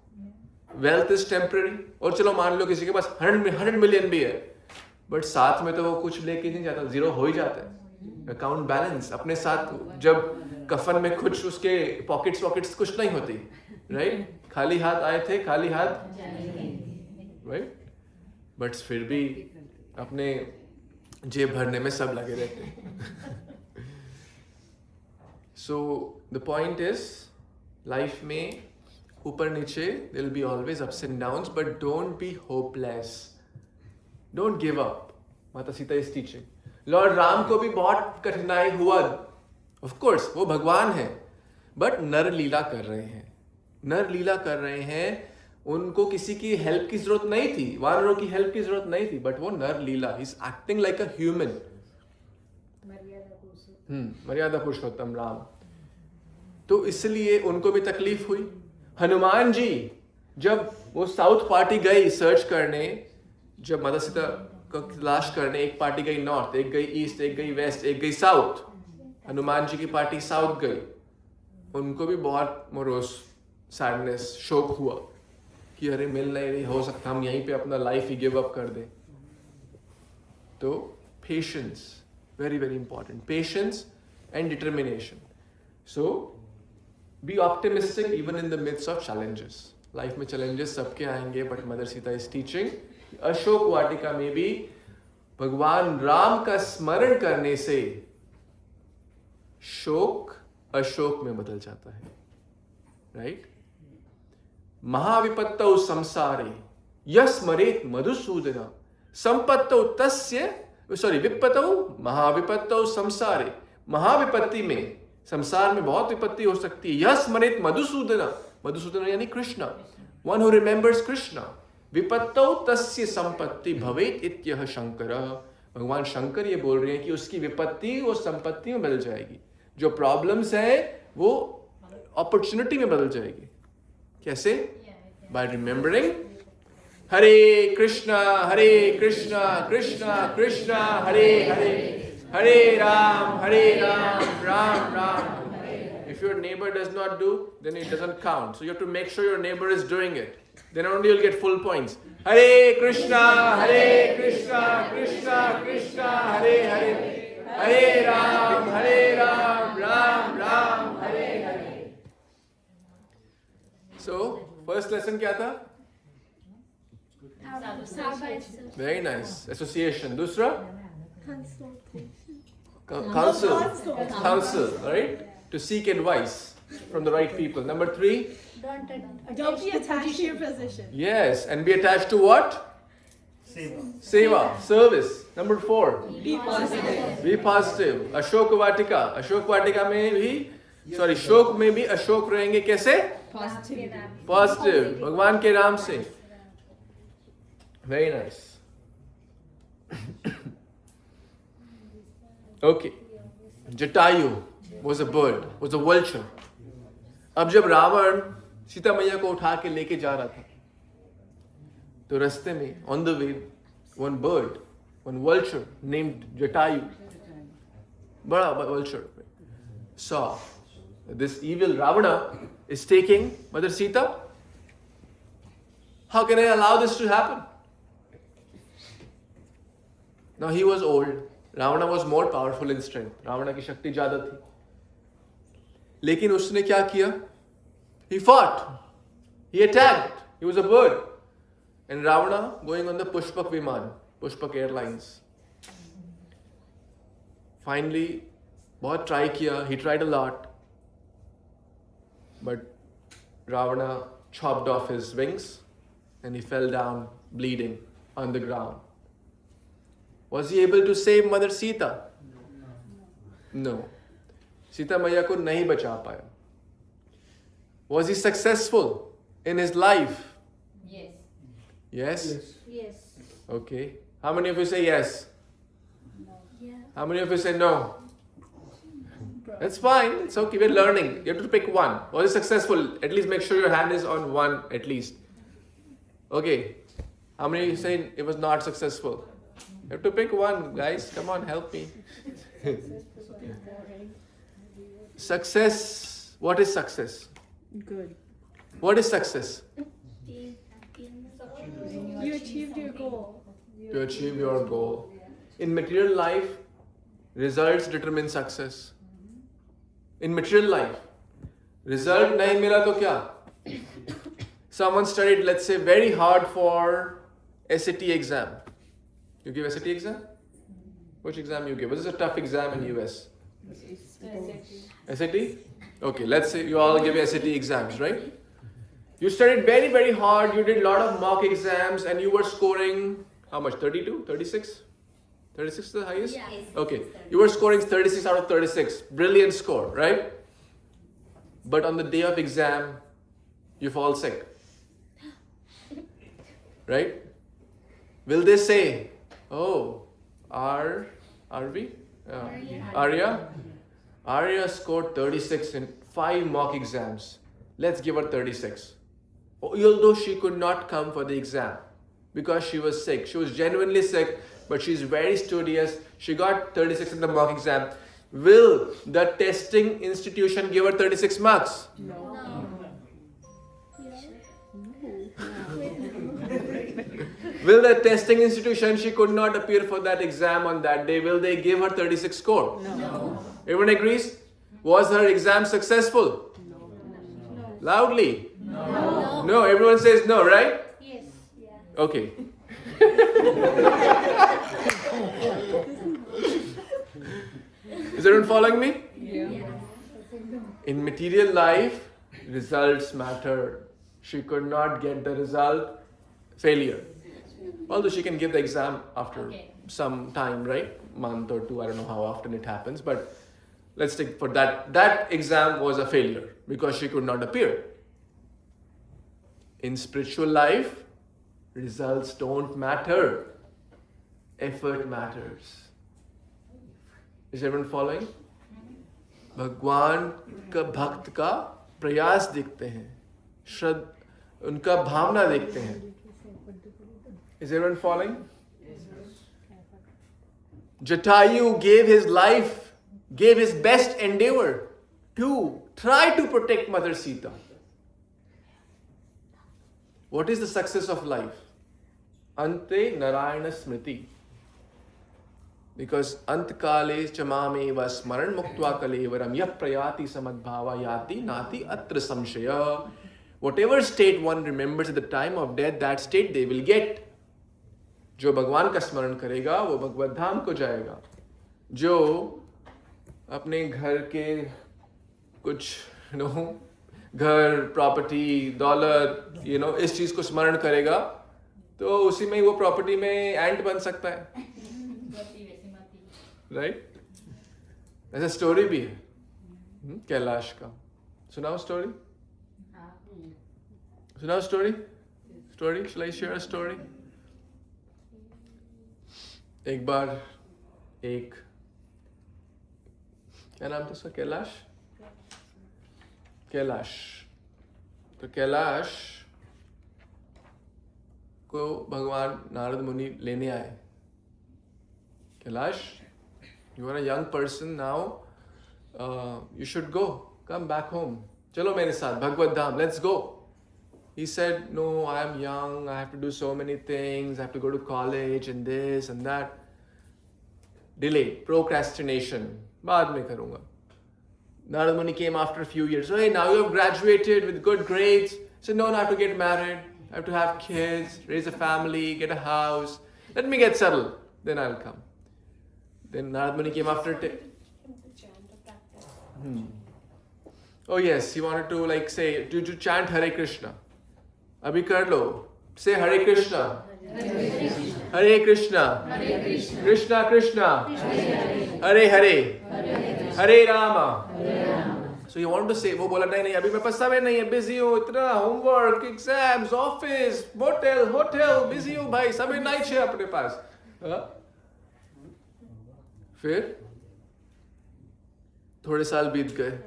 Wealth is temporary. और चलो मान लो किसी के पास 100 मिलियन भी है, बट साथ में तो वो कुछ लेके नहीं जाता, जीरो हो ही जाता है. अकाउंट बैलेंस अपने साथ, जब कफन में कुछ उसके पॉकेट्स कुछ नहीं होती. राइट? खाली हाथ आए थे, खाली हाथ, राइट? बट फिर भी अपने जेब भरने में सब लगे रहते हैं. So the point is, life में ऊपर नीचे there will be always ups and downs, but don't be hopeless. Don't give up. माता Sita is teaching. Lord Ram को भी बहुत कठिनाई हुआ. ऑफ कोर्स वो भगवान है, बट नर लीला कर रहे हैं. नर लीला कर रहे हैं. उनको किसी की हेल्प की जरूरत नहीं थी, वानरों की हेल्प की जरूरत नहीं थी, बट वो नर लीला, he is acting like a human. मर्यादा पुरुषोत्तम राम. तो इसलिए उनको भी तकलीफ हुई. हनुमान जी जब वो साउथ पार्टी गई सर्च करने, जब माता सीता को तलाश करने, एक पार्टी गई नॉर्थ, एक गई ईस्ट, एक गई वेस्ट, एक गई साउथ. हनुमान जी की पार्टी साउथ गई. उनको भी बहुत मोरोस, सैडनेस, शोक हुआ कि अरे मिल नहीं रही, हो सकता हम यहीं पे अपना लाइफ ही गिव अप कर दें. तो patience, very very important. Patience and determination. So be optimistic even in the midst of challenges. Life में चैलेंजेस सबके आएंगे, but mother Sita is teaching. Ashok Vatika में भी भगवान राम का स्मरण करने से शोक अशोक में बदल जाता है. राइट? महाविपत्तौ संसारे यस्मरेत मधुसूदन संपत्तौ तस्य, विपत्तौ महाविपत्तौ संसारे. महाविपत्ति में, संसार में बहुत विपत्ति हो सकती है. यस्मरेत मधुसूदन, मधुसूदन यानी Krishna, one who remembers Krishna. विपत्तौ तस्य संपत्ति भवेत इत्यह शंकर. भगवान शंकर ये बोल रहे हैं कि उसकी विपत्ति वो संपत्ति में बदल जाएगी. जो प्रॉब्लम्स है वो अपॉर्चुनिटी में बदल जाएगी. कैसे? Bye remembering Hare Krishna Krishna Krishna Hare Hare, Hare Ram Ram Ram Hare. If your neighbor does not do, then it doesn't count. So you have to make sure your neighbor is doing it. Then only you'll get full points. Hare Krishna Krishna Krishna Hare Hare, Hare Ram Ram Ram Hare Hare. So, first lesson क्या था? Very nice. Association. दूसरा? Counsel, right? To seek advice from the right people. Number 3? Don't be attached to your position. Yes, and be attached to what? Seva, service. Number 4? Be positive. Be positive. Ashok Vatika. Ashok Vatika में भी, sorry, शोक में भी अशोक रहेंगे. कैसे? Positive. भगवान के नाम से. Very nice. Okay. Jatayu was a bird, was a vulture. अब जब रावण सीता मैया को उठा के लेके जा रहा था, तो रास्ते में on the way one bird, one vulture named Jatayu बड़ा vulture saw this evil Ravana is taking Mother Sita. How can I allow this to happen? Now he was old. Ravana was more powerful in strength. Ravana की शक्ति ज़्यादा थी. लेकिन उसने क्या किया? He fought. He attacked. He was a bird. And Ravana going on the Pushpak Viman, Pushpak Airlines. Finally, बहुत try किया. He tried a lot. But Ravana chopped off his wings and he fell down bleeding on the ground. Was he able to save Mother Sita? No. Sita Maya को नहीं बचा पाया. Was he successful in his life? Yes. Yes? Yes. Okay. How many of you say yes? Yeah. How many of you say no? That's fine. It's okay. We're learning. You have to pick one. Was he successful? At least make sure your hand is on one at least. Okay. How many of you say it was not successful? You have to pick one, guys. Come on, help me. Success. What is success? Good. What is success? You achieved your goal. To achieve your goal. In material life, results determine success. In material life, result nahi mila to kya? Someone studied, let's say, very hard for SAT exam. You give SAT exam? Which exam you give? What is a tough exam in US? SAT? Okay, let's say you all give SAT exams, right? You studied very, very hard. You did a lot of mock exams and you were scoring, how much? 32? 36? 36 is the highest? Yes. Okay. You were scoring 36 out of 36. Brilliant score, right? But on the day of exam, you fall sick. Right? Will they say, oh, Arya scored 36 in 5 mock exams. Let's give her 36. Although she could not come for the exam because she was sick. She was genuinely sick, but she's very studious. She got 36 in the mock exam. Will the testing institution give her 36 marks? No. Will the testing institution, she could not appear for that exam on that day, will they give her 36 score? No. Everyone agrees? Was her exam successful? No. Loudly? No. No, everyone says no, right? Yes. Yeah. Okay. Is everyone following me? Yeah. In material life, results matter. She could not get the result, failure. Although she can give the exam after some time, right? Month or two, I don't know how often it happens, but let's take for that exam was a failure because she could not appear. In spiritual life, results don't matter. Effort matters. Is everyone following? भगवान का भक्त का प्रयास देखते हैं, उनका भावना देखते हैं. Is everyone following? Jatayu gave his life, gave his best endeavor to try to protect Mother Sita. What is the success of life? Ante Narayana Smriti. Because Antkale chamame vasmaran muktva kalevaram yah prayati samadbhava yati nati atra samshaya. Whatever state one remembers at the time of death, that state they will get. जो भगवान का स्मरण करेगा वो भगवत धाम को जाएगा. जो अपने घर के कुछ घर, प्रॉपर्टी, दौलत, इस चीज को स्मरण करेगा तो उसी में वो प्रॉपर्टी में एंट बन सकता है. राइट? ऐसा स्टोरी भी है कैलाश का. सुनाओ story. Shall I share a story? एक बार क्या नाम था उसका? कैलाश. तो कैलाश को भगवान नारद मुनि लेने आए. Kailash, You are a young person now. You should go. Come back home. Chalo mere saath, Bhagwat Dham, let's go. He said, no, I am young. I have to do so many things. I have to go to college and this and that. Delay, procrastination. Baad mein karunga. Narad Muni came after a few years. So, hey, now you have graduated with good grades. He said, no, I have to get married. I have to have kids, raise a family, get a house. Let me get settled. Then I'll come. Then Narad Muni came after Oh yes, he wanted to like say, to chant Hare Krishna. Abhi kar lo. Say Hare Krishna. Hare Krishna. Krishna Krishna. Hare Hare. Hare Rama. So you want to say, वो बोला नहीं अभी मेरे पास समय नहीं है, busy हूँ इतना homework, exams, office, hotel, busy हूँ भाई, समय नहीं है अपने पास. फिर थोड़े साल बीत गए.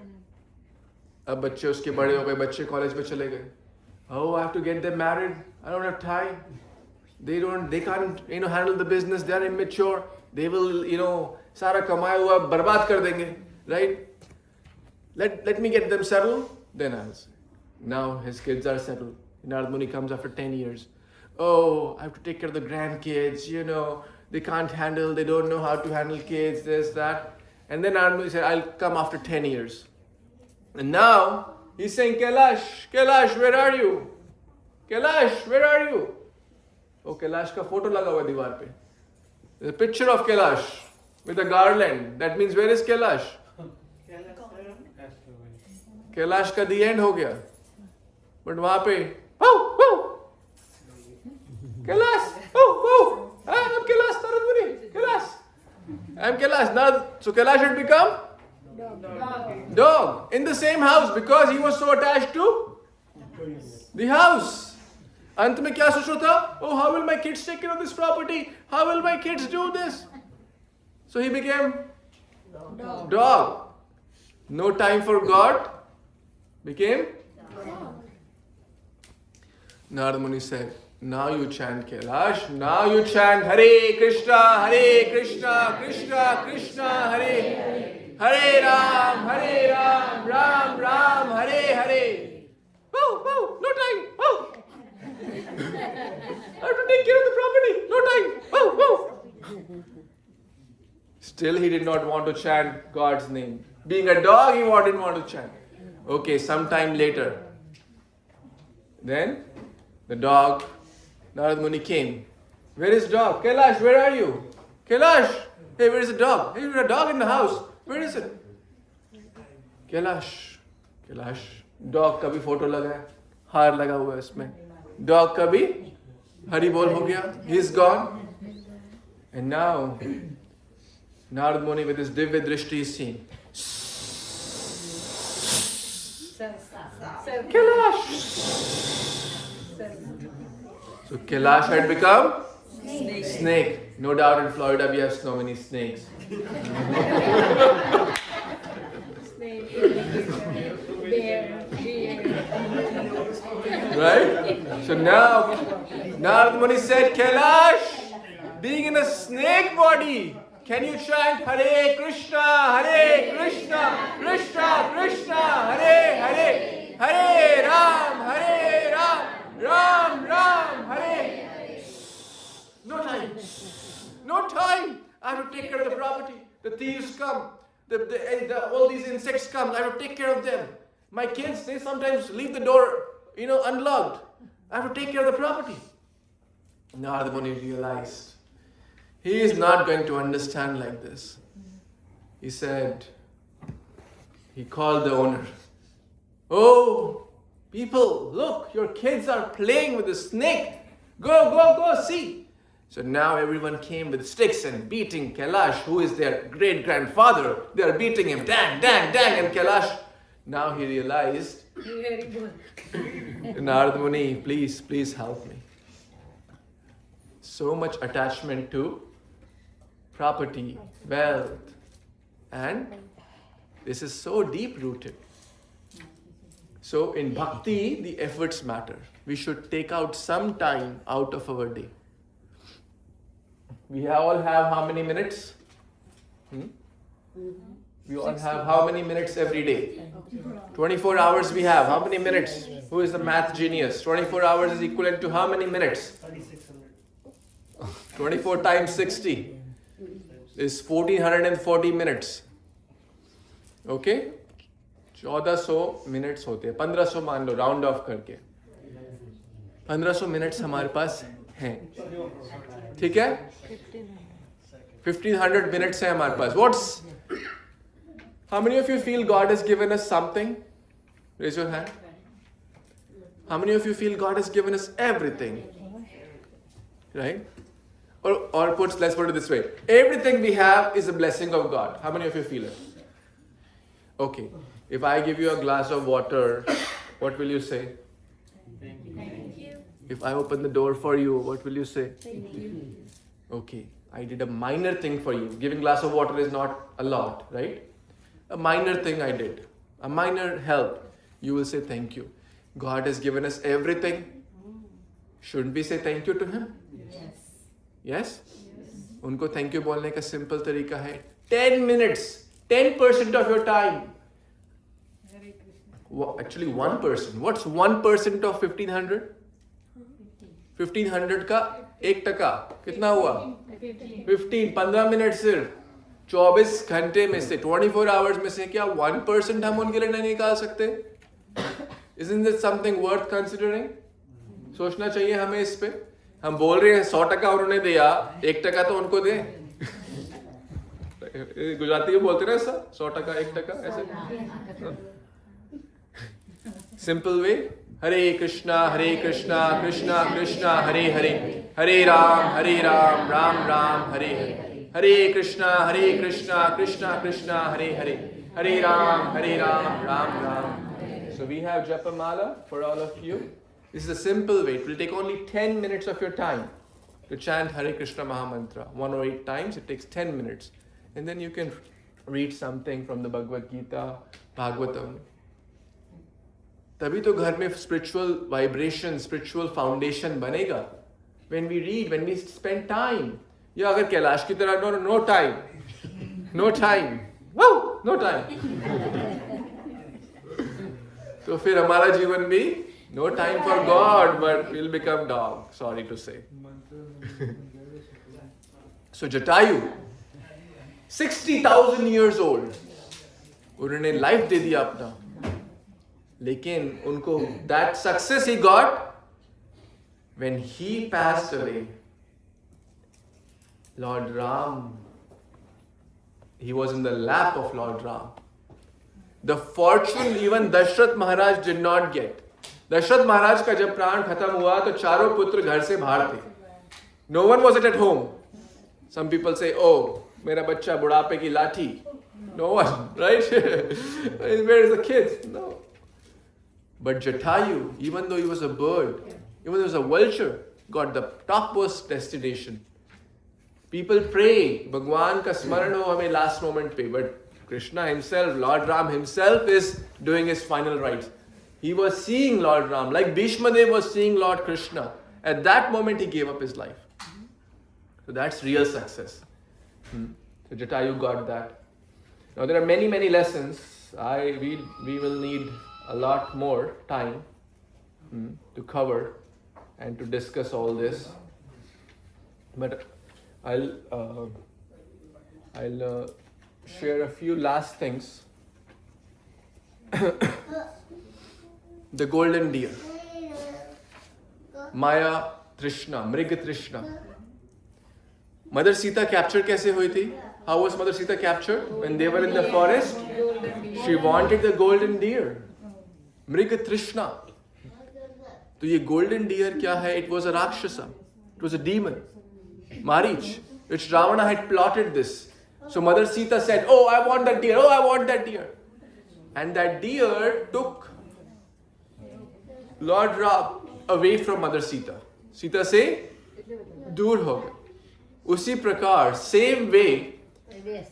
अब बच्चे उसके बड़े हो गए, बच्चे कॉलेज में चले गए. Oh, I have to get them married. I don't have time. They can't, handle the business. They are immature. They will, सारा कमाया हुआ बर्बाद कर देंगे, right? Let me get them settled, then I'll say. Now his kids are settled. Narad Muni comes after 10 years. Oh, I have to take care of the grandkids, they can't handle, they don't know how to handle kids, this, that. And then Narad Muni said, I'll come after 10 years. And now, he's saying, Kailash, where are you? Kailash, where are you? Oh, Kailash ka photo laga hua diwar pe. There's a picture of Kailash with a garland. That means, where is Kailash? Kailash का दी and हो गया. But वहां पे Kailash I am Kailash Narad Muni. Kailash, I am Kailash. So Kailash had become dog in the same house because he was so attached to the house. अंत में क्या सोच रहा था? Oh, how will my kids take care of this property? How will my kids do this? So he became dog. No time for God. Became? Narad Muni said, now you chant Kailash, now you chant Hare Krishna, Krishna Krishna, Hare Ram, Ram Ram, Hare. Oh, no time. I have to take care of the property. No time. Still, he did not want to chant God's name. Being a dog, he didn't want to chant. Okay, sometime later. Then, the dog, Narad Muni came. Where is dog? Kailash, where are you? Kailash, hey, where is the dog? Hey, there's a dog in the house. Where is it? Kailash, dog का भी photo लगा है, हार लगा हुआ है इसमें. Dog का भी हरि बोल हो गया. He's gone. And now, Narad Muni with his Divya Drishti is seen. Kailash. So Kailash had become snake. No doubt in Florida we have so many snakes. Right? So now Narad Muni said, Kailash, being in a snake body, can you chant Hare Krishna, Krishna Krishna, Hare Ram, Ram Ram, Hare. No time. I have to take care of the property. The thieves come. All these insects come. I have to take care of them. My kids, they sometimes leave the door, unlocked. I have to take care of the property. Narad Muni realized he is not going to understand like this. He called the owner. Oh, people, look, your kids are playing with the snake. Go, see. So now everyone came with sticks and beating Kailash, who is their great-grandfather. They are beating him, dang, and Kailash. Now he realized, Narad Muni, please help me. So much attachment to property, wealth, and this is so deep-rooted. So in bhakti, the efforts matter. We should take out some time out of our day. We all have how many minutes? We all have how many minutes every day? 24 hours we have. How many minutes? Who is the math genius? 24 hours is equivalent to how many minutes? 3600. 24 times 60 is 1440 minutes. Okay? 1400 minutes होते हैं. 1500 मान लो round of करके. 1500 minutes हमारे पास हैं. ठीक है? 1500 minutes है हमारे पास. How many of you feel God has given us something? Raise your hand. How many of you feel God has given us everything? Right? Or let's put it this way. Everything we have is a blessing of God. How many of you feel it? Okay. If I give you a glass of water, what will you say? Thank you. If I open the door for you, what will you say? Thank you. Okay. I did a minor thing for you. Giving glass of water is not a lot, right? A minor thing I did. A minor help. You will say thank you. God has given us everything. Shouldn't we say thank you to Him? Yes? उनको thank you बोलने का simple तरीका है 10 minutes, 10% of your time. Actually 1%. What's 1% of 1500? 1500 का 1% कितना हुआ? 15 minute सिर्फ 24 घंटे में से 24 आवर्स में से क्या 1% हम उनके लिए नहीं निकाल सकते? Isn't this something worth considering? सोचना चाहिए हमें इस पे. हम बोल रहे हैं 100% उन्होंने दिया, 1% तो उनको दे. गुजराती में बोलते ना ऐसा 100% 1% ऐसे. Simple way. Hare Krishna, Krishna Krishna, Hare Hare, Hare Ram, Ram Ram, Hare Hare. Hare Krishna, Krishna Krishna, Hare Hare, Hare Ram, Ram Ram. So we have Japamala for all of you. This is a simple way. It will take only 10 minutes of your time to chant Hare Krishna Mahamantra 108 times. It takes 10 minutes. And then you can read something from the Bhagavad Gita, Bhagavatam. तभी तो घर में spiritual vibration, spiritual foundation बनेगा. When we read, when we spend time. या अगर कैलाश की तरह no time. No time. Woo! No time. तो फिर हमारा जीवन भी no time for God, but we'll become dog. Sorry to say. So Jatayu, 60,000 years old. उन्होंने लाइफ दे दिया अपना. लेकिन उनको that success he got when he passed away. Lord Ram, he was in the lap of Lord Ram. The fortune even Dashrath Maharaj did not get. Dashrath Maharaj का जब प्राण खत्म हुआ तो चारों पुत्र घर से बाहर थे. No one was at home. Some people say, oh, मेरा बच्चा बुढ़ापे की लाठी. No one, right? Where is the kids? No. But Jatayu, even though he was a bird, even though he was a vulture, got the topmost destination. People pray, Bhagwan ka smaran ho hame last moment pe. But Krishna himself, Lord Ram himself is doing his final rites. He was seeing Lord Ram, like Bhishma Dev was seeing Lord Krishna. At that moment he gave up his life. So that's real success. So Jatayu got that. Now there are many, many lessons. We will need a lot more time to cover and to discuss all this. But I'll share a few last things. The golden deer. Maya Trishna, Mriga Trishna. Mother Sita captured कैसे हुई थी? How was Mother Sita captured? When they were in the forest, she wanted the golden deer. Mriga Trishna. तो ये golden deer क्या है? It was a Rakshasa. It was a demon. Marich. Which Ravana had plotted this. So Mother Sita said, oh, I want that deer. Oh, I want that deer. And that deer took Lord Ram away from Mother Sita. Sita से दूर हो गए. उसी प्रकार, same way,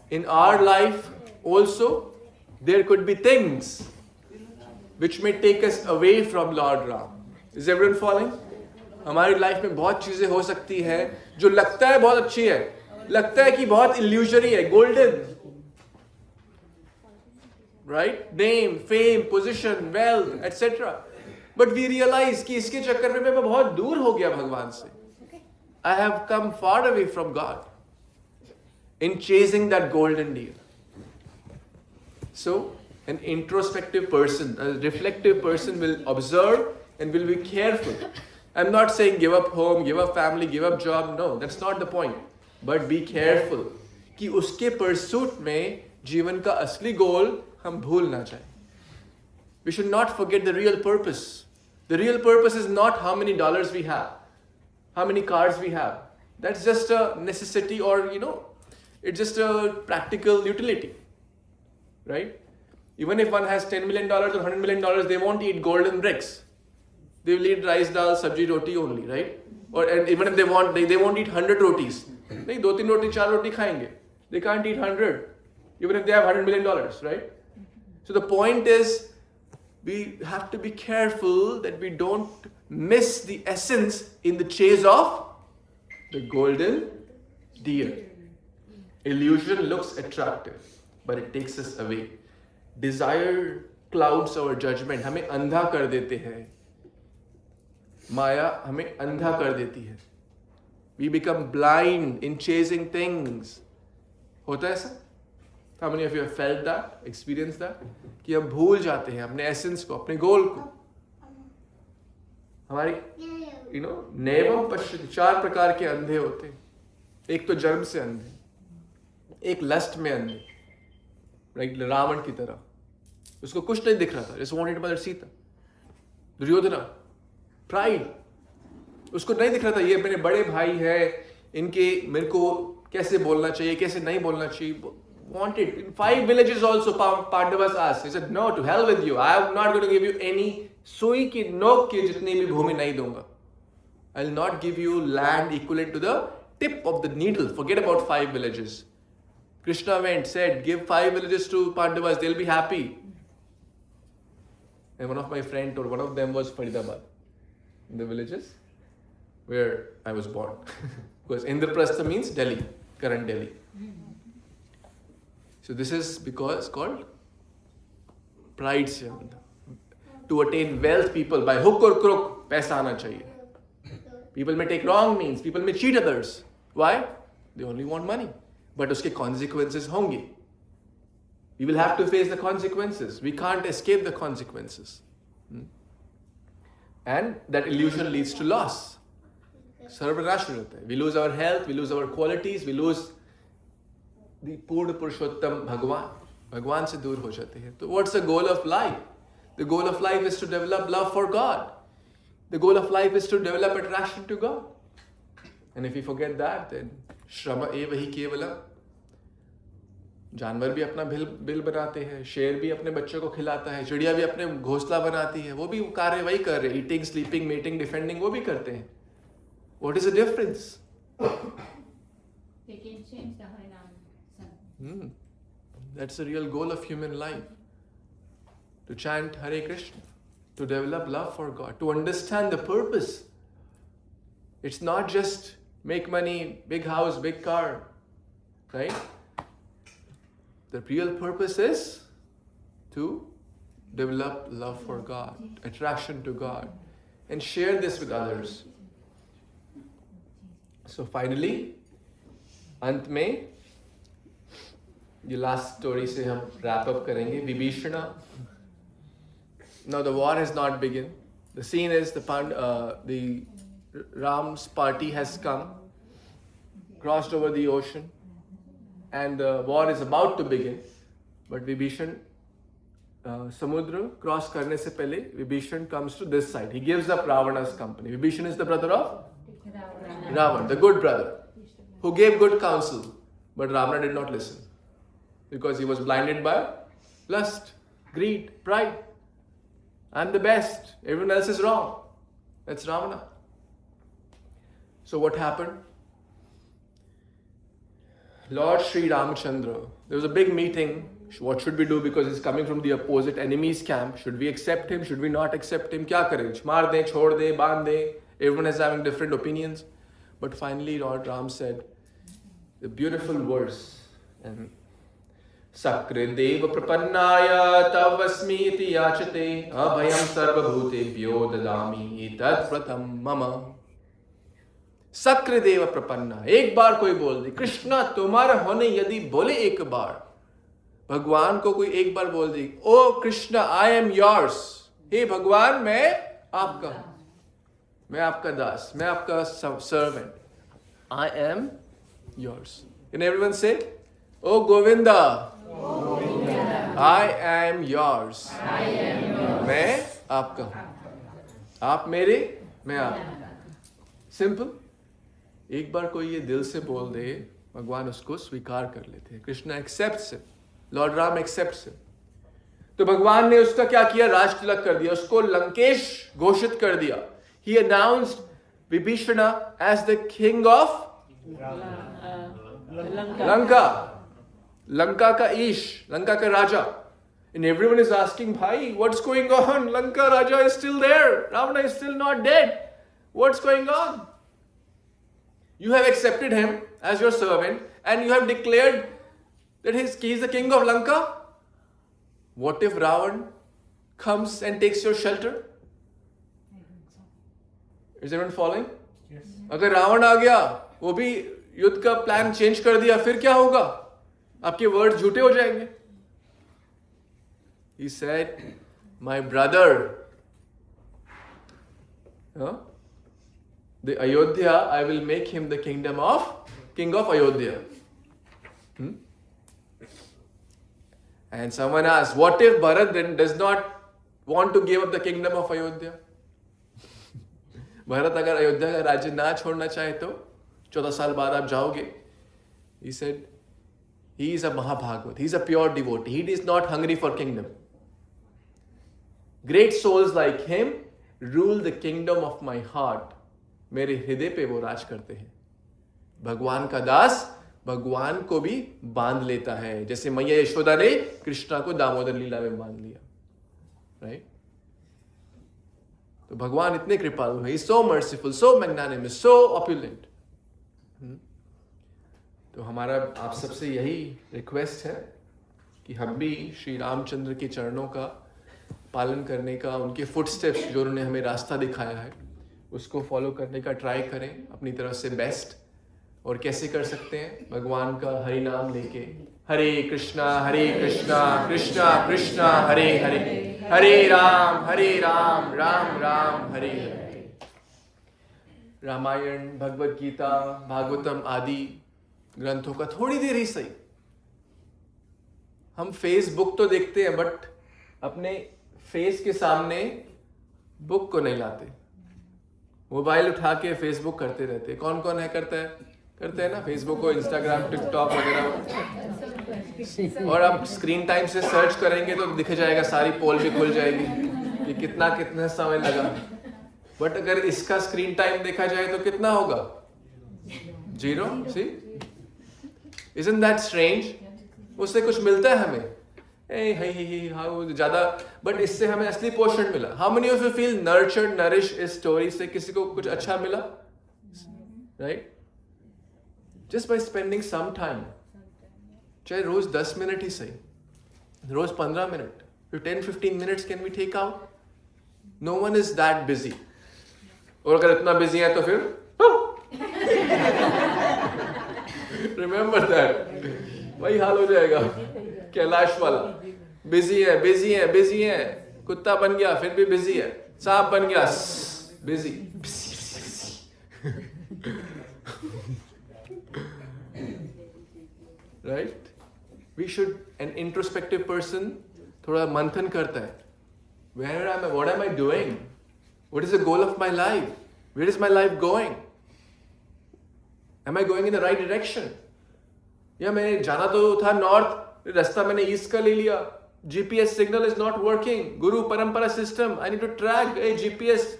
in our life also, there could be things which may take us away from Lord Ram. Is everyone following? हमारी life में बहुत चीजें हो सकती है जो लगता है बहुत अच्छी है, लगता है कि बहुत illusory है, golden, right? Name, fame, position, wealth, etc. But we realize कि इसके चक्कर में मैं बहुत दूर हो गया भगवान से. I have come far away from God in chasing that golden deer. So, an introspective person, a reflective person will observe and will be careful. I'm not saying give up home, give up family, give up job. No, that's not the point. But be careful कि उसके pursuit में जीवन का असली goal हम भूल ना जाए. We should not forget the real purpose. The real purpose is not how many dollars we have, how many cars we have. That's just a necessity, or it's just a practical utility, right? Even if one has $10 million or $100 million, they won't eat golden bricks. They will eat rice, dal, sabji, roti only, right? And even if they won't eat 100 rotis. नहीं 2-3 रोटी 4 रोटी खाएंगे. They can't eat 100, even if they have $100 million, right? So the point is, we have to be careful that we don't miss the essence in the chase of the golden deer. Illusion looks attractive, but it takes us away. Desire clouds our judgment. हमें अंधा कर देते हैं. माया हमें अंधा कर देती है. We become blind in chasing things. होता है ऐसा? How many of you have felt that, experienced that? कि हम भूल जाते हैं अपने essence को, अपने goal को. हमारी, नैवम पश्यति, 4 प्रकार के अंधे होते हैं. एक तो जन्म से अंधे, एक लस्ट में अंधे, like रावण की तरह. उसको कुछ नहीं दिख रहा था, just wanted mother Sita. Duryodhana, pride. उसको नहीं दिख रहा था ये मेरे बड़े भाई हैं, इनके मेरे को कैसे बोलना चाहिए, कैसे नहीं बोलना चाहिए. Wanted. In 5 villages also Pandavas asked. He said, no, to hell with you. I am not going to give you any सुई की नोक की जितनी भी भूमि नहीं दूंगा. I will not give you land equivalent to the tip of the needle. Forget about 5 villages. Krishna went, said, give 5 villages to Pandavas, they'll be happy. And one of my friends told, one of them was Faridabad, in the villages where I was born. Because Indraprastha means Delhi, current Delhi. So this is because called pride se andha. To attain wealth, people by hook or crook, paisa aana chahiye. People may take wrong means, people may cheat others. Why? They only want money. But uske consequences honge. We will have to face the consequences. We can't escape the consequences. And that illusion leads to loss. Sarvanash ho jata hai. We lose our health, we lose our qualities, we lose the Purna Purushottam Bhagwan. Bhagwan se dur ho jate hain. So what's the goal of life? The goal of life is to develop love for God. The goal of life is to develop attraction to God. And if we forget that, then Shrama eva hi kevalam. जानवर भी अपना bill बनाते हैं, शेर भी अपने बच्चों को खिलाता है, चिड़िया भी अपने घोंसला बनाती है, वो भी कार्य वही कर रहे हैं, ईटिंग, स्लीपिंग, मेटिंग, डिफेंडिंग, वो भी करते हैं. What is the difference? They can change the Harinam. That's the real goal of human life. To chant Hare Krishna, to develop love for God, to understand the purpose. It's not just make money, big house, big car, right? The real purpose is to develop love for God, attraction to God, and share this with others. So finally, अंत में ये last story से हम wrap up करेंगे. Vibhishana. Now the war has not begun. The scene is the Ram's party has come, crossed over the ocean, and the war is about to begin. But Vibhishan, Samudra cross karne se pehle, Vibhishan comes to this side. He gives up Ravana's company. Vibhishan is the brother of Ravan, the good brother, who gave good counsel. But Ravana did not listen because he was blinded by lust, greed, pride. I'm the best. Everyone else is wrong. That's Ravana. So what happened? Lord Sri Ramachandra, there was a big meeting. What should we do? Because he's coming from the opposite enemy's camp. Should we accept him? Should we not accept him? Kya kare? Maar de, chhod de, band de. Everyone is having different opinions. But finally Lord Ram said the beautiful verse. And सकृदेव प्रपन्नाय तवस्मि इति याचते अभयं सर्वभूतेभ्यो ददामि तत्प्रथम मम। सकृदेव प्रपन्ना, एक बार कोई बोल दे कृष्णा तुम्हारा होने यदि बोले एक बार, भगवान को कोई एक बार बोल दे ओ कृष्णा आई एम योर्स, हे भगवान मैं आपका हूं, मैं आपका दास, मैं आपका servant, I am yours. Can everyone से ओ गोविंदा आई एम योर्स, मैं आपका हूं, आप मेरे मैं आपका। सिंपल। एक बार कोई ये दिल से बोल दे भगवान उसको स्वीकार कर लेते हैं। Krishna accepts him, Lord Ram accepts him. तो भगवान ने उसका क्या किया, राज तिलक कर दिया, उसको लंकेश घोषित कर दिया। He announced Vibhishan as the king of Lanka, Lanka का ईश, लंका का राजा। And everyone is asking, भाई what's going on? Lanka Raja is still there, Ravana is still not dead. What's going on? You have accepted him as your servant and you have declared that he is the king of Lanka. What if Ravan comes and takes your shelter? Is everyone following? Yes. अगर रावण आ गया, वो भी युद्ध का plan change कर दिया, फिर क्या होगा? आपके वर्ड झूठे हो जाएंगे। He said, my brother, the Ayodhya, I will make him the king of Ayodhya. And someone asked, what if Bharat then does not want to give up the kingdom of Ayodhya? Bharat अगर अयोध्या का राज्य ना छोड़ना चाहे तो 14 साल बाद आप जाओगे। He said, he is a Mahabhagavat, he is a pure devotee, he is not hungry for kingdom. Great souls like him rule the kingdom of my heart. मेरे हृदय पे वो राज करते हैं। भगवान का दास भगवान को भी बांध लेता है, जैसे मैया यशोदा ने कृष्णा को दामोदर लीला में बांध लिया, राइट? तो भगवान इतने कृपालु है, सो मर्सीफुल, सो मैग्नानिमस, सो ऑप्युलेंट। तो हमारा आप सबसे यही रिक्वेस्ट है कि हम भी श्री रामचंद्र के चरणों का पालन करने का, उनके फुटस्टेप्स जो उन्होंने हमें रास्ता दिखाया है उसको फॉलो करने का ट्राई करें अपनी तरफ से बेस्ट। और कैसे कर सकते हैं? भगवान का हरि नाम लेके, हरे कृष्णा कृष्णा कृष्णा हरे हरे, हरे राम राम राम हरे हरे। रामायण, भगवत गीता, भागवतम आदि ग्रंथों का थोड़ी देर ही सही, हम फेसबुक तो देखते हैं बट अपने फेस के सामने बुक को नहीं लाते। मोबाइल उठा के फेसबुक करते रहते। कौन कौन है करते हैं ना फेसबुक को, इंस्टाग्राम, टिकटॉक वगैरह। और आप स्क्रीन टाइम से सर्च करेंगे तो दिख जाएगा, सारी पोल भी खुल जाएगी कि कितना समय लगा। बट अगर इसका स्क्रीन टाइम देखा जाए तो कितना होगा? 0। सी, isn't that strange? उससे कुछ मिलता है हमें, ज्यादा, बट इससे हमें असली पोषण मिला। How many of you feel nurtured, nourish इस स्टोरी से? किसी को कुछ अच्छा मिला? Right? Just by spending some time, चाहे रोज 10 मिनट ही सही, रोज 15 minute, 10-15 minutes can we take out. No one is that busy. और अगर इतना बिजी है तो फिर रिमेंबर दैट, वही हाल हो जाएगा कैलाश वाला। बिजी है, कुत्ता बन गया फिर भी बिजी है, सांप बन गया busy. Right? We should, an introspective person थोड़ा मंथन करता है, where am I, what am I doing, what is the goal of my life, where is my life going, am I going in the right direction? या मैं जाना तो था north, रास्ता मैंने ईस्ट का ले लिया, GPS signal is not working, guru parampara system, I need to track, GPS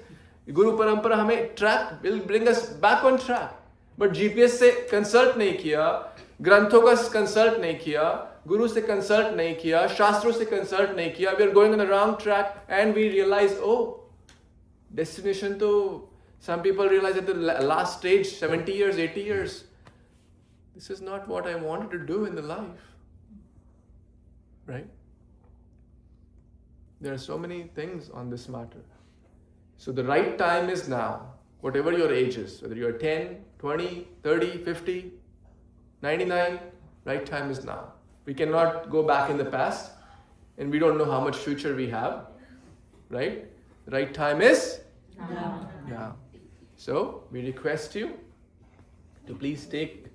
guru parampara हमें track will bring us back on track. But GPS से कंसल्ट नहीं किया, ग्रंथों का कंसल्ट नहीं किया, गुरु से कंसल्ट नहीं किया, शास्त्रों से कंसल्ट नहीं किया, we are going on the wrong track and we realise oh destination तो, some people realize at the last stage, 70 years, 80 years, this is not what I wanted to do in the life. right? There are so many things on this matter. So the right time is now, whatever your age is, whether you're 10, 20, 30, 50, 99, right time is now. We cannot go back in the past, and we don't know how much future we have, right? The right time is now. So we request you to please take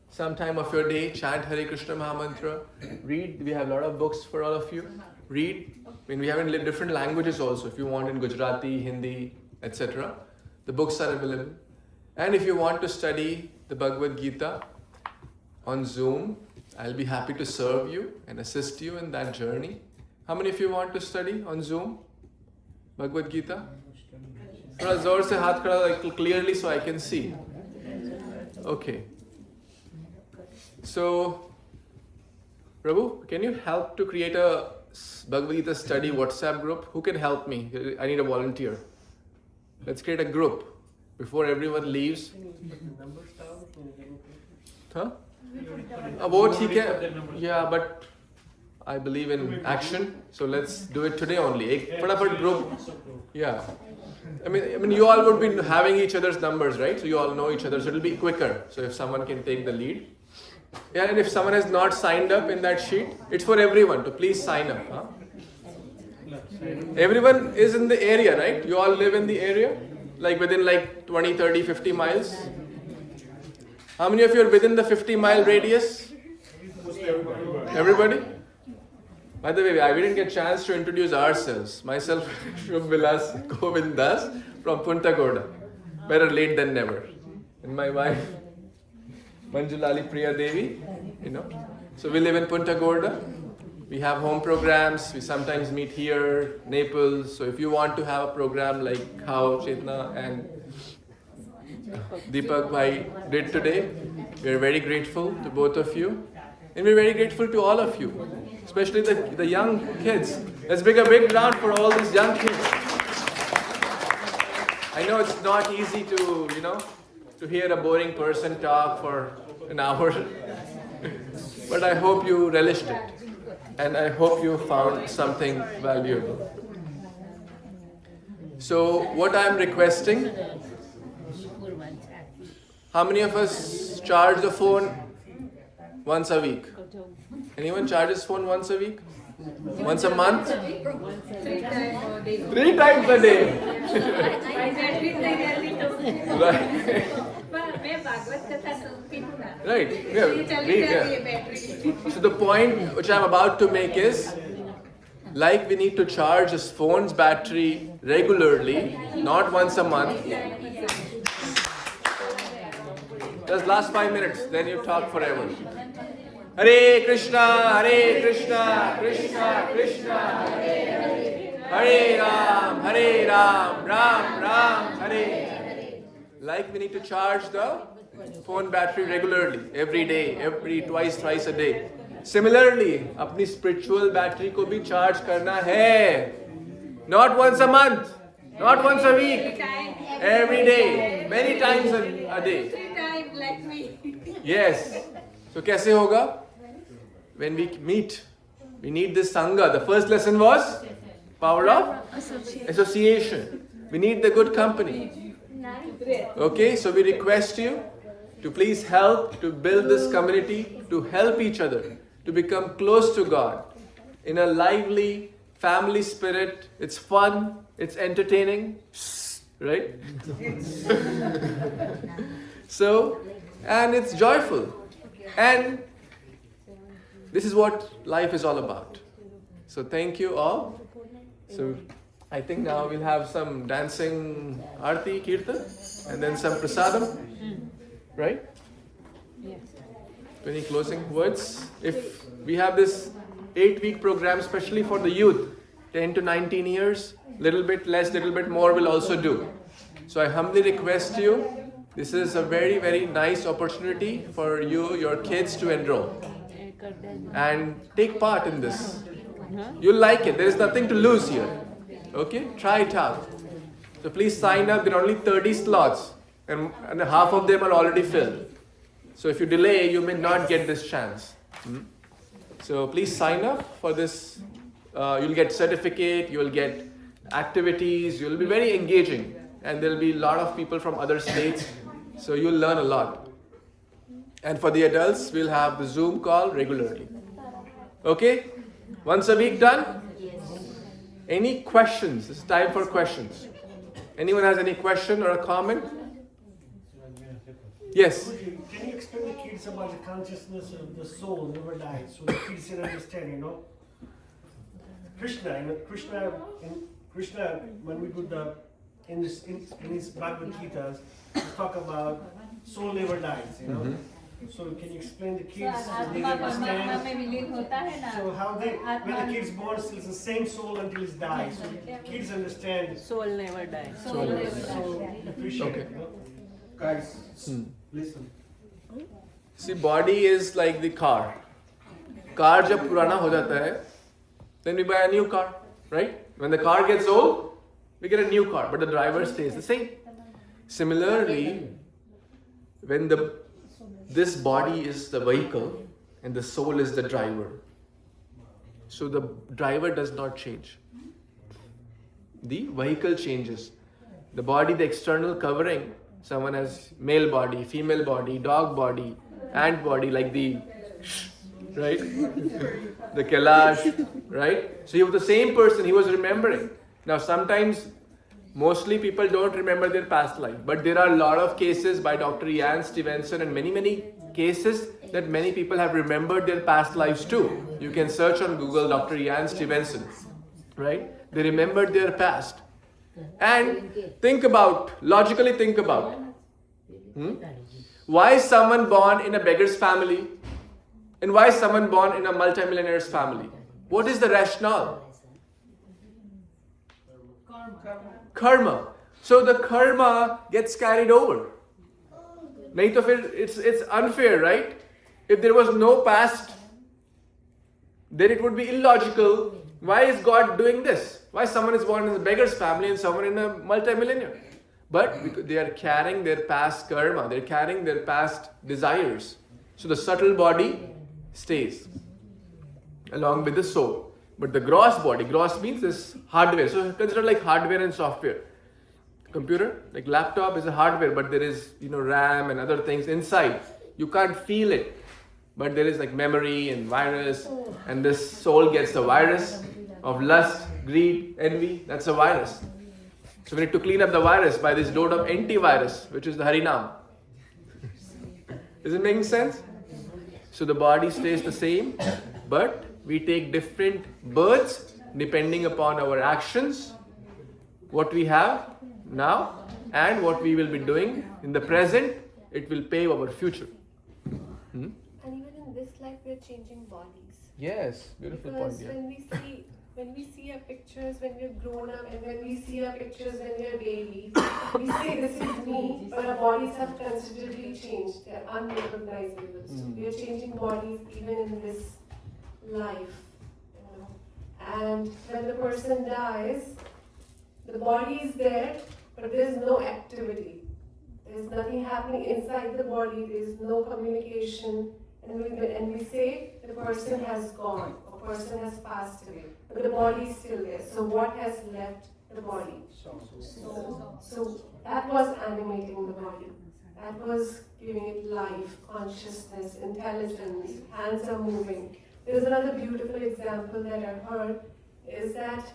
some time of your day, chant Hare Krishna Mahamantra, read. We have a lot of books for all of you. Read. I mean, we have in different languages also. If you want in Gujarati, Hindi, etc., the books are available. And if you want to study the Bhagavad Gita on Zoom, I'll be happy to serve you and assist you in that journey. How many of you want to study on Zoom Bhagavad Gita? थोड़ा जोर से हाथ खड़ा clearly so I can see. Okay. So, Prabhu, can you help to create a Bhagavad Gita study WhatsApp group? Who can help me? I need a volunteer. Let's create a group before everyone leaves. Huh? वो ठीक है. Yeah, but I believe in action, so let's do it today only. एक फटाफट group. Yeah. I mean, you all would be having each other's numbers, right? So you all know each other, so it'll be quicker. So if someone can take the lead. Yeah, and if someone has not signed up in that sheet, it's for everyone to please sign up. Huh? Everyone is in the area, right? You all live in the area? Like within 20, 30, 50 miles? How many of you are within the 50-mile radius? Everybody? By the way, we didn't get a chance to introduce ourselves. Myself, Shubh Vilas Govindas from Punta Gorda. Better late than never. And my wife, Manjulali Priya Devi, So we live in Punta Gorda. We have home programs. We sometimes meet here, Naples. So if you want to have a program like how Chetna and Deepak Bhai did today, we are very grateful to both of you. And we're very grateful to all of you, especially the young kids. Let's make a big round for all these young kids. I know it's not easy to hear a boring person talk for an hour, but I hope you relished it. And I hope you found something valuable. So what I'm requesting, how many of us charge the phone once a week? Anyone charges phone once a week? Once a month? 3 times a day. 3 times a day. Right. Yeah. So the point which I'm about to make is, like we need to charge this phone's battery regularly, not once a month. Just last 5 minutes, then you talk forever. Hare Krishna, Krishna Krishna, Hare Ram, Ram Ram, Hare. Like we need to charge the phone battery regularly, every day, twice, thrice a day. Similarly, अपनी spiritual battery को भी charge करना है. Not once a month, not once a week, every day, many times a day. 3 times like me. Yes. So कैसे होगा? When we meet, we need this Sangha. The first lesson was power of association. We need the good company. Okay, so we request you to please help to build this community, to help each other, to become close to God in a lively family spirit. It's fun, it's entertaining, right? So, and it's joyful. And this is what life is all about. So thank you all. So I think now we'll have some dancing Aarti, Kirtan, and then some prasadam. Right? Yes. Any closing words? If we have this 8-week program, especially for the youth, 10 to 19 years, little bit less, little bit more will also do. So I humbly request you, this is a very, very nice opportunity for you, your kids to enroll and take part in this. You'll like it. There is nothing to lose here. Okay? Try it out. So please sign up. There are only 30 slots and half of them are already filled. So if you delay, you may not get this chance. So please sign up for this. You'll get certificate, you'll get activities, you'll be very engaging, and there'll be a lot of people from other states, so you'll learn a lot. And for the adults, we'll have the Zoom call regularly. Okay? Once a week done? Any questions? It's time for questions. Anyone has any question or a comment? Yes? Can you explain the kids about the consciousness of the soul never dies, so the kids can understand, Krishna, when we do in his Bhagavad Gita, he talk about soul never dies, So can you explain the kids so they understand? So how when the kids born, it's the same soul until it dies. So kids understand. Soul never dies. So appreciate Okay. it. Guys, listen. See, body is like the car. Car जब पुराना हो जाता है, then we buy a new car, right? When the car gets old, we get a new car, but the driver stays the same. Similarly, when this body is the vehicle and the soul is the driver, so the driver does not change. The vehicle changes. The body, the external covering, someone has male body, female body, dog body, ant body, like the right? The Kailash, right? So you have the same person, he was remembering. Now sometimes, mostly people don't remember their past life, but there are a lot of cases by Dr. Ian Stevenson and many cases that many people have remembered their past lives too. You can search on Google Dr. Ian Stevenson, right? They remembered their past. And logically think about, why is someone born in a beggar's family and why is someone born in a multimillionaire's family? What is the rationale? Karma. So the karma gets carried over. Nahi to fir it's unfair, right? If there was no past, then it would be illogical. Why is God doing this? Why someone is born in a beggar's family and someone in a multimillionaire? But because they are carrying their past karma, they're carrying their past desires. So the subtle body stays along with the soul. But the gross body, gross means this hardware. So consider like hardware and software. Computer, like laptop is a hardware, but there is, RAM and other things inside. You can't feel it. But there is like memory and virus, and this soul gets the virus of lust, greed, envy. That's a virus. So we need to clean up the virus by this load of antivirus, which is the Harinam. Is it making sense? So the body stays the same, but we take different births depending upon our actions, what we have now, and what we will be doing in the present. It will pave our future. And even in this life, we're changing bodies. Yes, beautiful Because point. Yeah. when we see our pictures when we're grown up, and when we see our pictures when we're babies, we say this is me, but our bodies have considerably changed. They're unrecognizable. So we are changing bodies even in this life. And when the person dies, the body is there, but there's no activity. There's nothing happening inside the body. There's no communication. And we say the person has gone, a person has passed away, but the body is still there. So what has left the body? So that was animating the body. That was giving it life, consciousness, intelligence, hands are moving. There's another beautiful example that I've heard, is that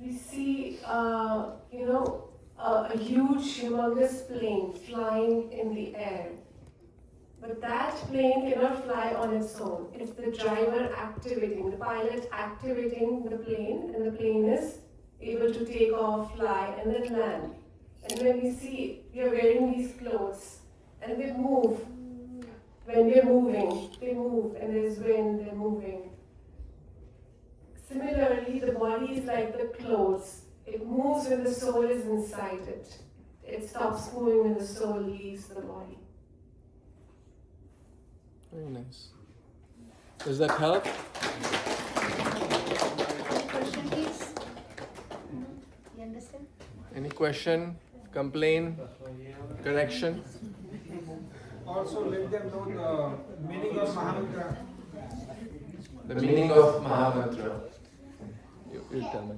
we see, a huge, humongous plane flying in the air. But that plane cannot fly on its own. It's the driver activating, the pilot activating the plane, and the plane is able to take off, fly, and then land. And when we see, we are wearing these clothes, and they move. When we are moving, they move, and there's wind, they're moving. Similarly, the body is like the clothes. It moves when the soul is inside it. It stops moving when the soul leaves the body. Very nice. Does that help? Question, please. You understand? Any question, complaint, correction? Also let them know the meaning of Mahamantra. The meaning of Mahamantra. You tell me.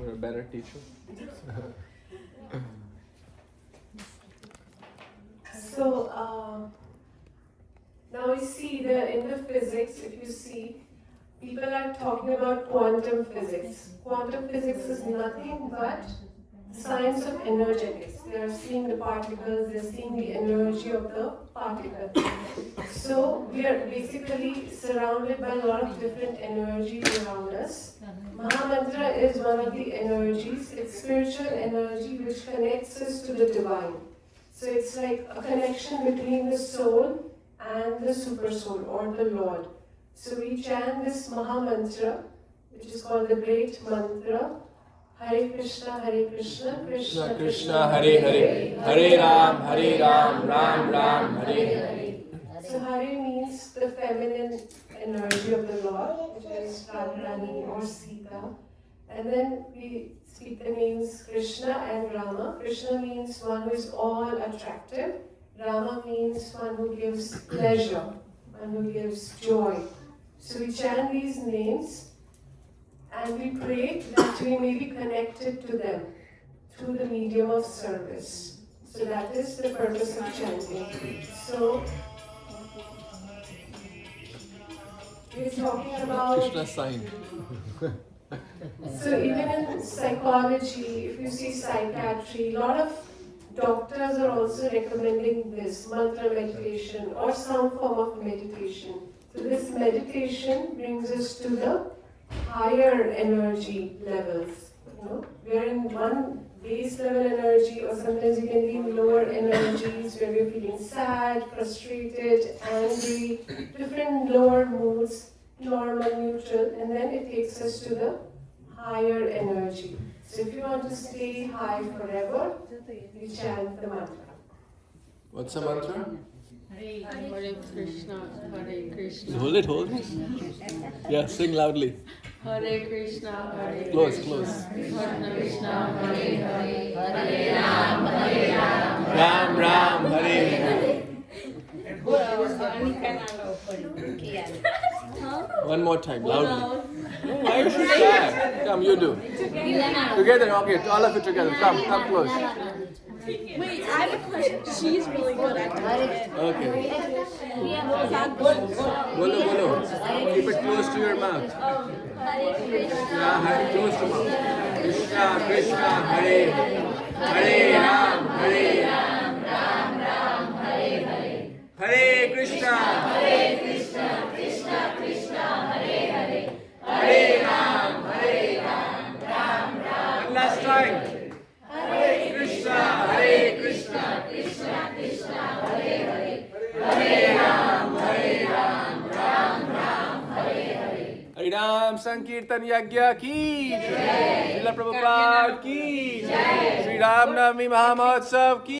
You're a better teacher. So now you see in the physics, if you see, people are talking about quantum physics. Quantum physics is nothing but science of energetics. They are seeing the particles, they are seeing the energy of the particle. So we are basically surrounded by a lot of different energies around us. Mahamantra is one of the energies. It's spiritual energy which connects us to the divine. So it's like a connection between the soul and the super soul or the Lord. So we chant this Mahamantra, which is called the Great Mantra. Hare Krishna, Krishna Krishna Krishna, Hare Hare, Hare Ram, Ram Ram, Hare Hare. So Hare means the feminine energy of the Lord, which is Radharani or Sita. And then we speak the names Krishna and Rama. Krishna means one who is all attractive. Rama means one who gives pleasure, one who gives joy. So we chant these names and we pray that we may be connected to them through the medium of service. So that is the purpose of chanting. So we're talking about Krishna sign. So even in psychology, if you see psychiatry, a lot of doctors are also recommending this mantra meditation or some form of meditation. So this meditation brings us to the higher energy levels. We are in one base level energy, or sometimes you can be in lower energies where we're feeling sad, frustrated, angry, different lower moods, normal, neutral, and then it takes us to the higher energy. So if you want to stay high forever, you chant the mantra. What's the mantra? Hare Krishna, Hare Krishna. Hold it. Yeah, sing loudly. Hare Krishna, Hare Close. Hare Krishna, Hare Hare, Hare Ram, Hare Ram, Ram Ram, Hare Hare. One more time, loudly. No, why you should try? Come, you do. Together, okay, all of you together. Come close. Wait, I have a question. She's really good at it. Okay. Bolo. Keep it close to your mouth. Yeah, close to mouth. Krishna, Krishna, Hare Hare Ram, Ram, Hare Hare. Hare Krishna, Krishna, Hare Hare. Hare Ram, Ram. One last time. Hare Krishna, Krishna, Hare Hare. Hare Ram, Ram, Hare Hare. Harinam Sankirtan Yagya ki Jai. Srila Prabhupada ki Jai. Shri Ram Navami Mahamotsav ki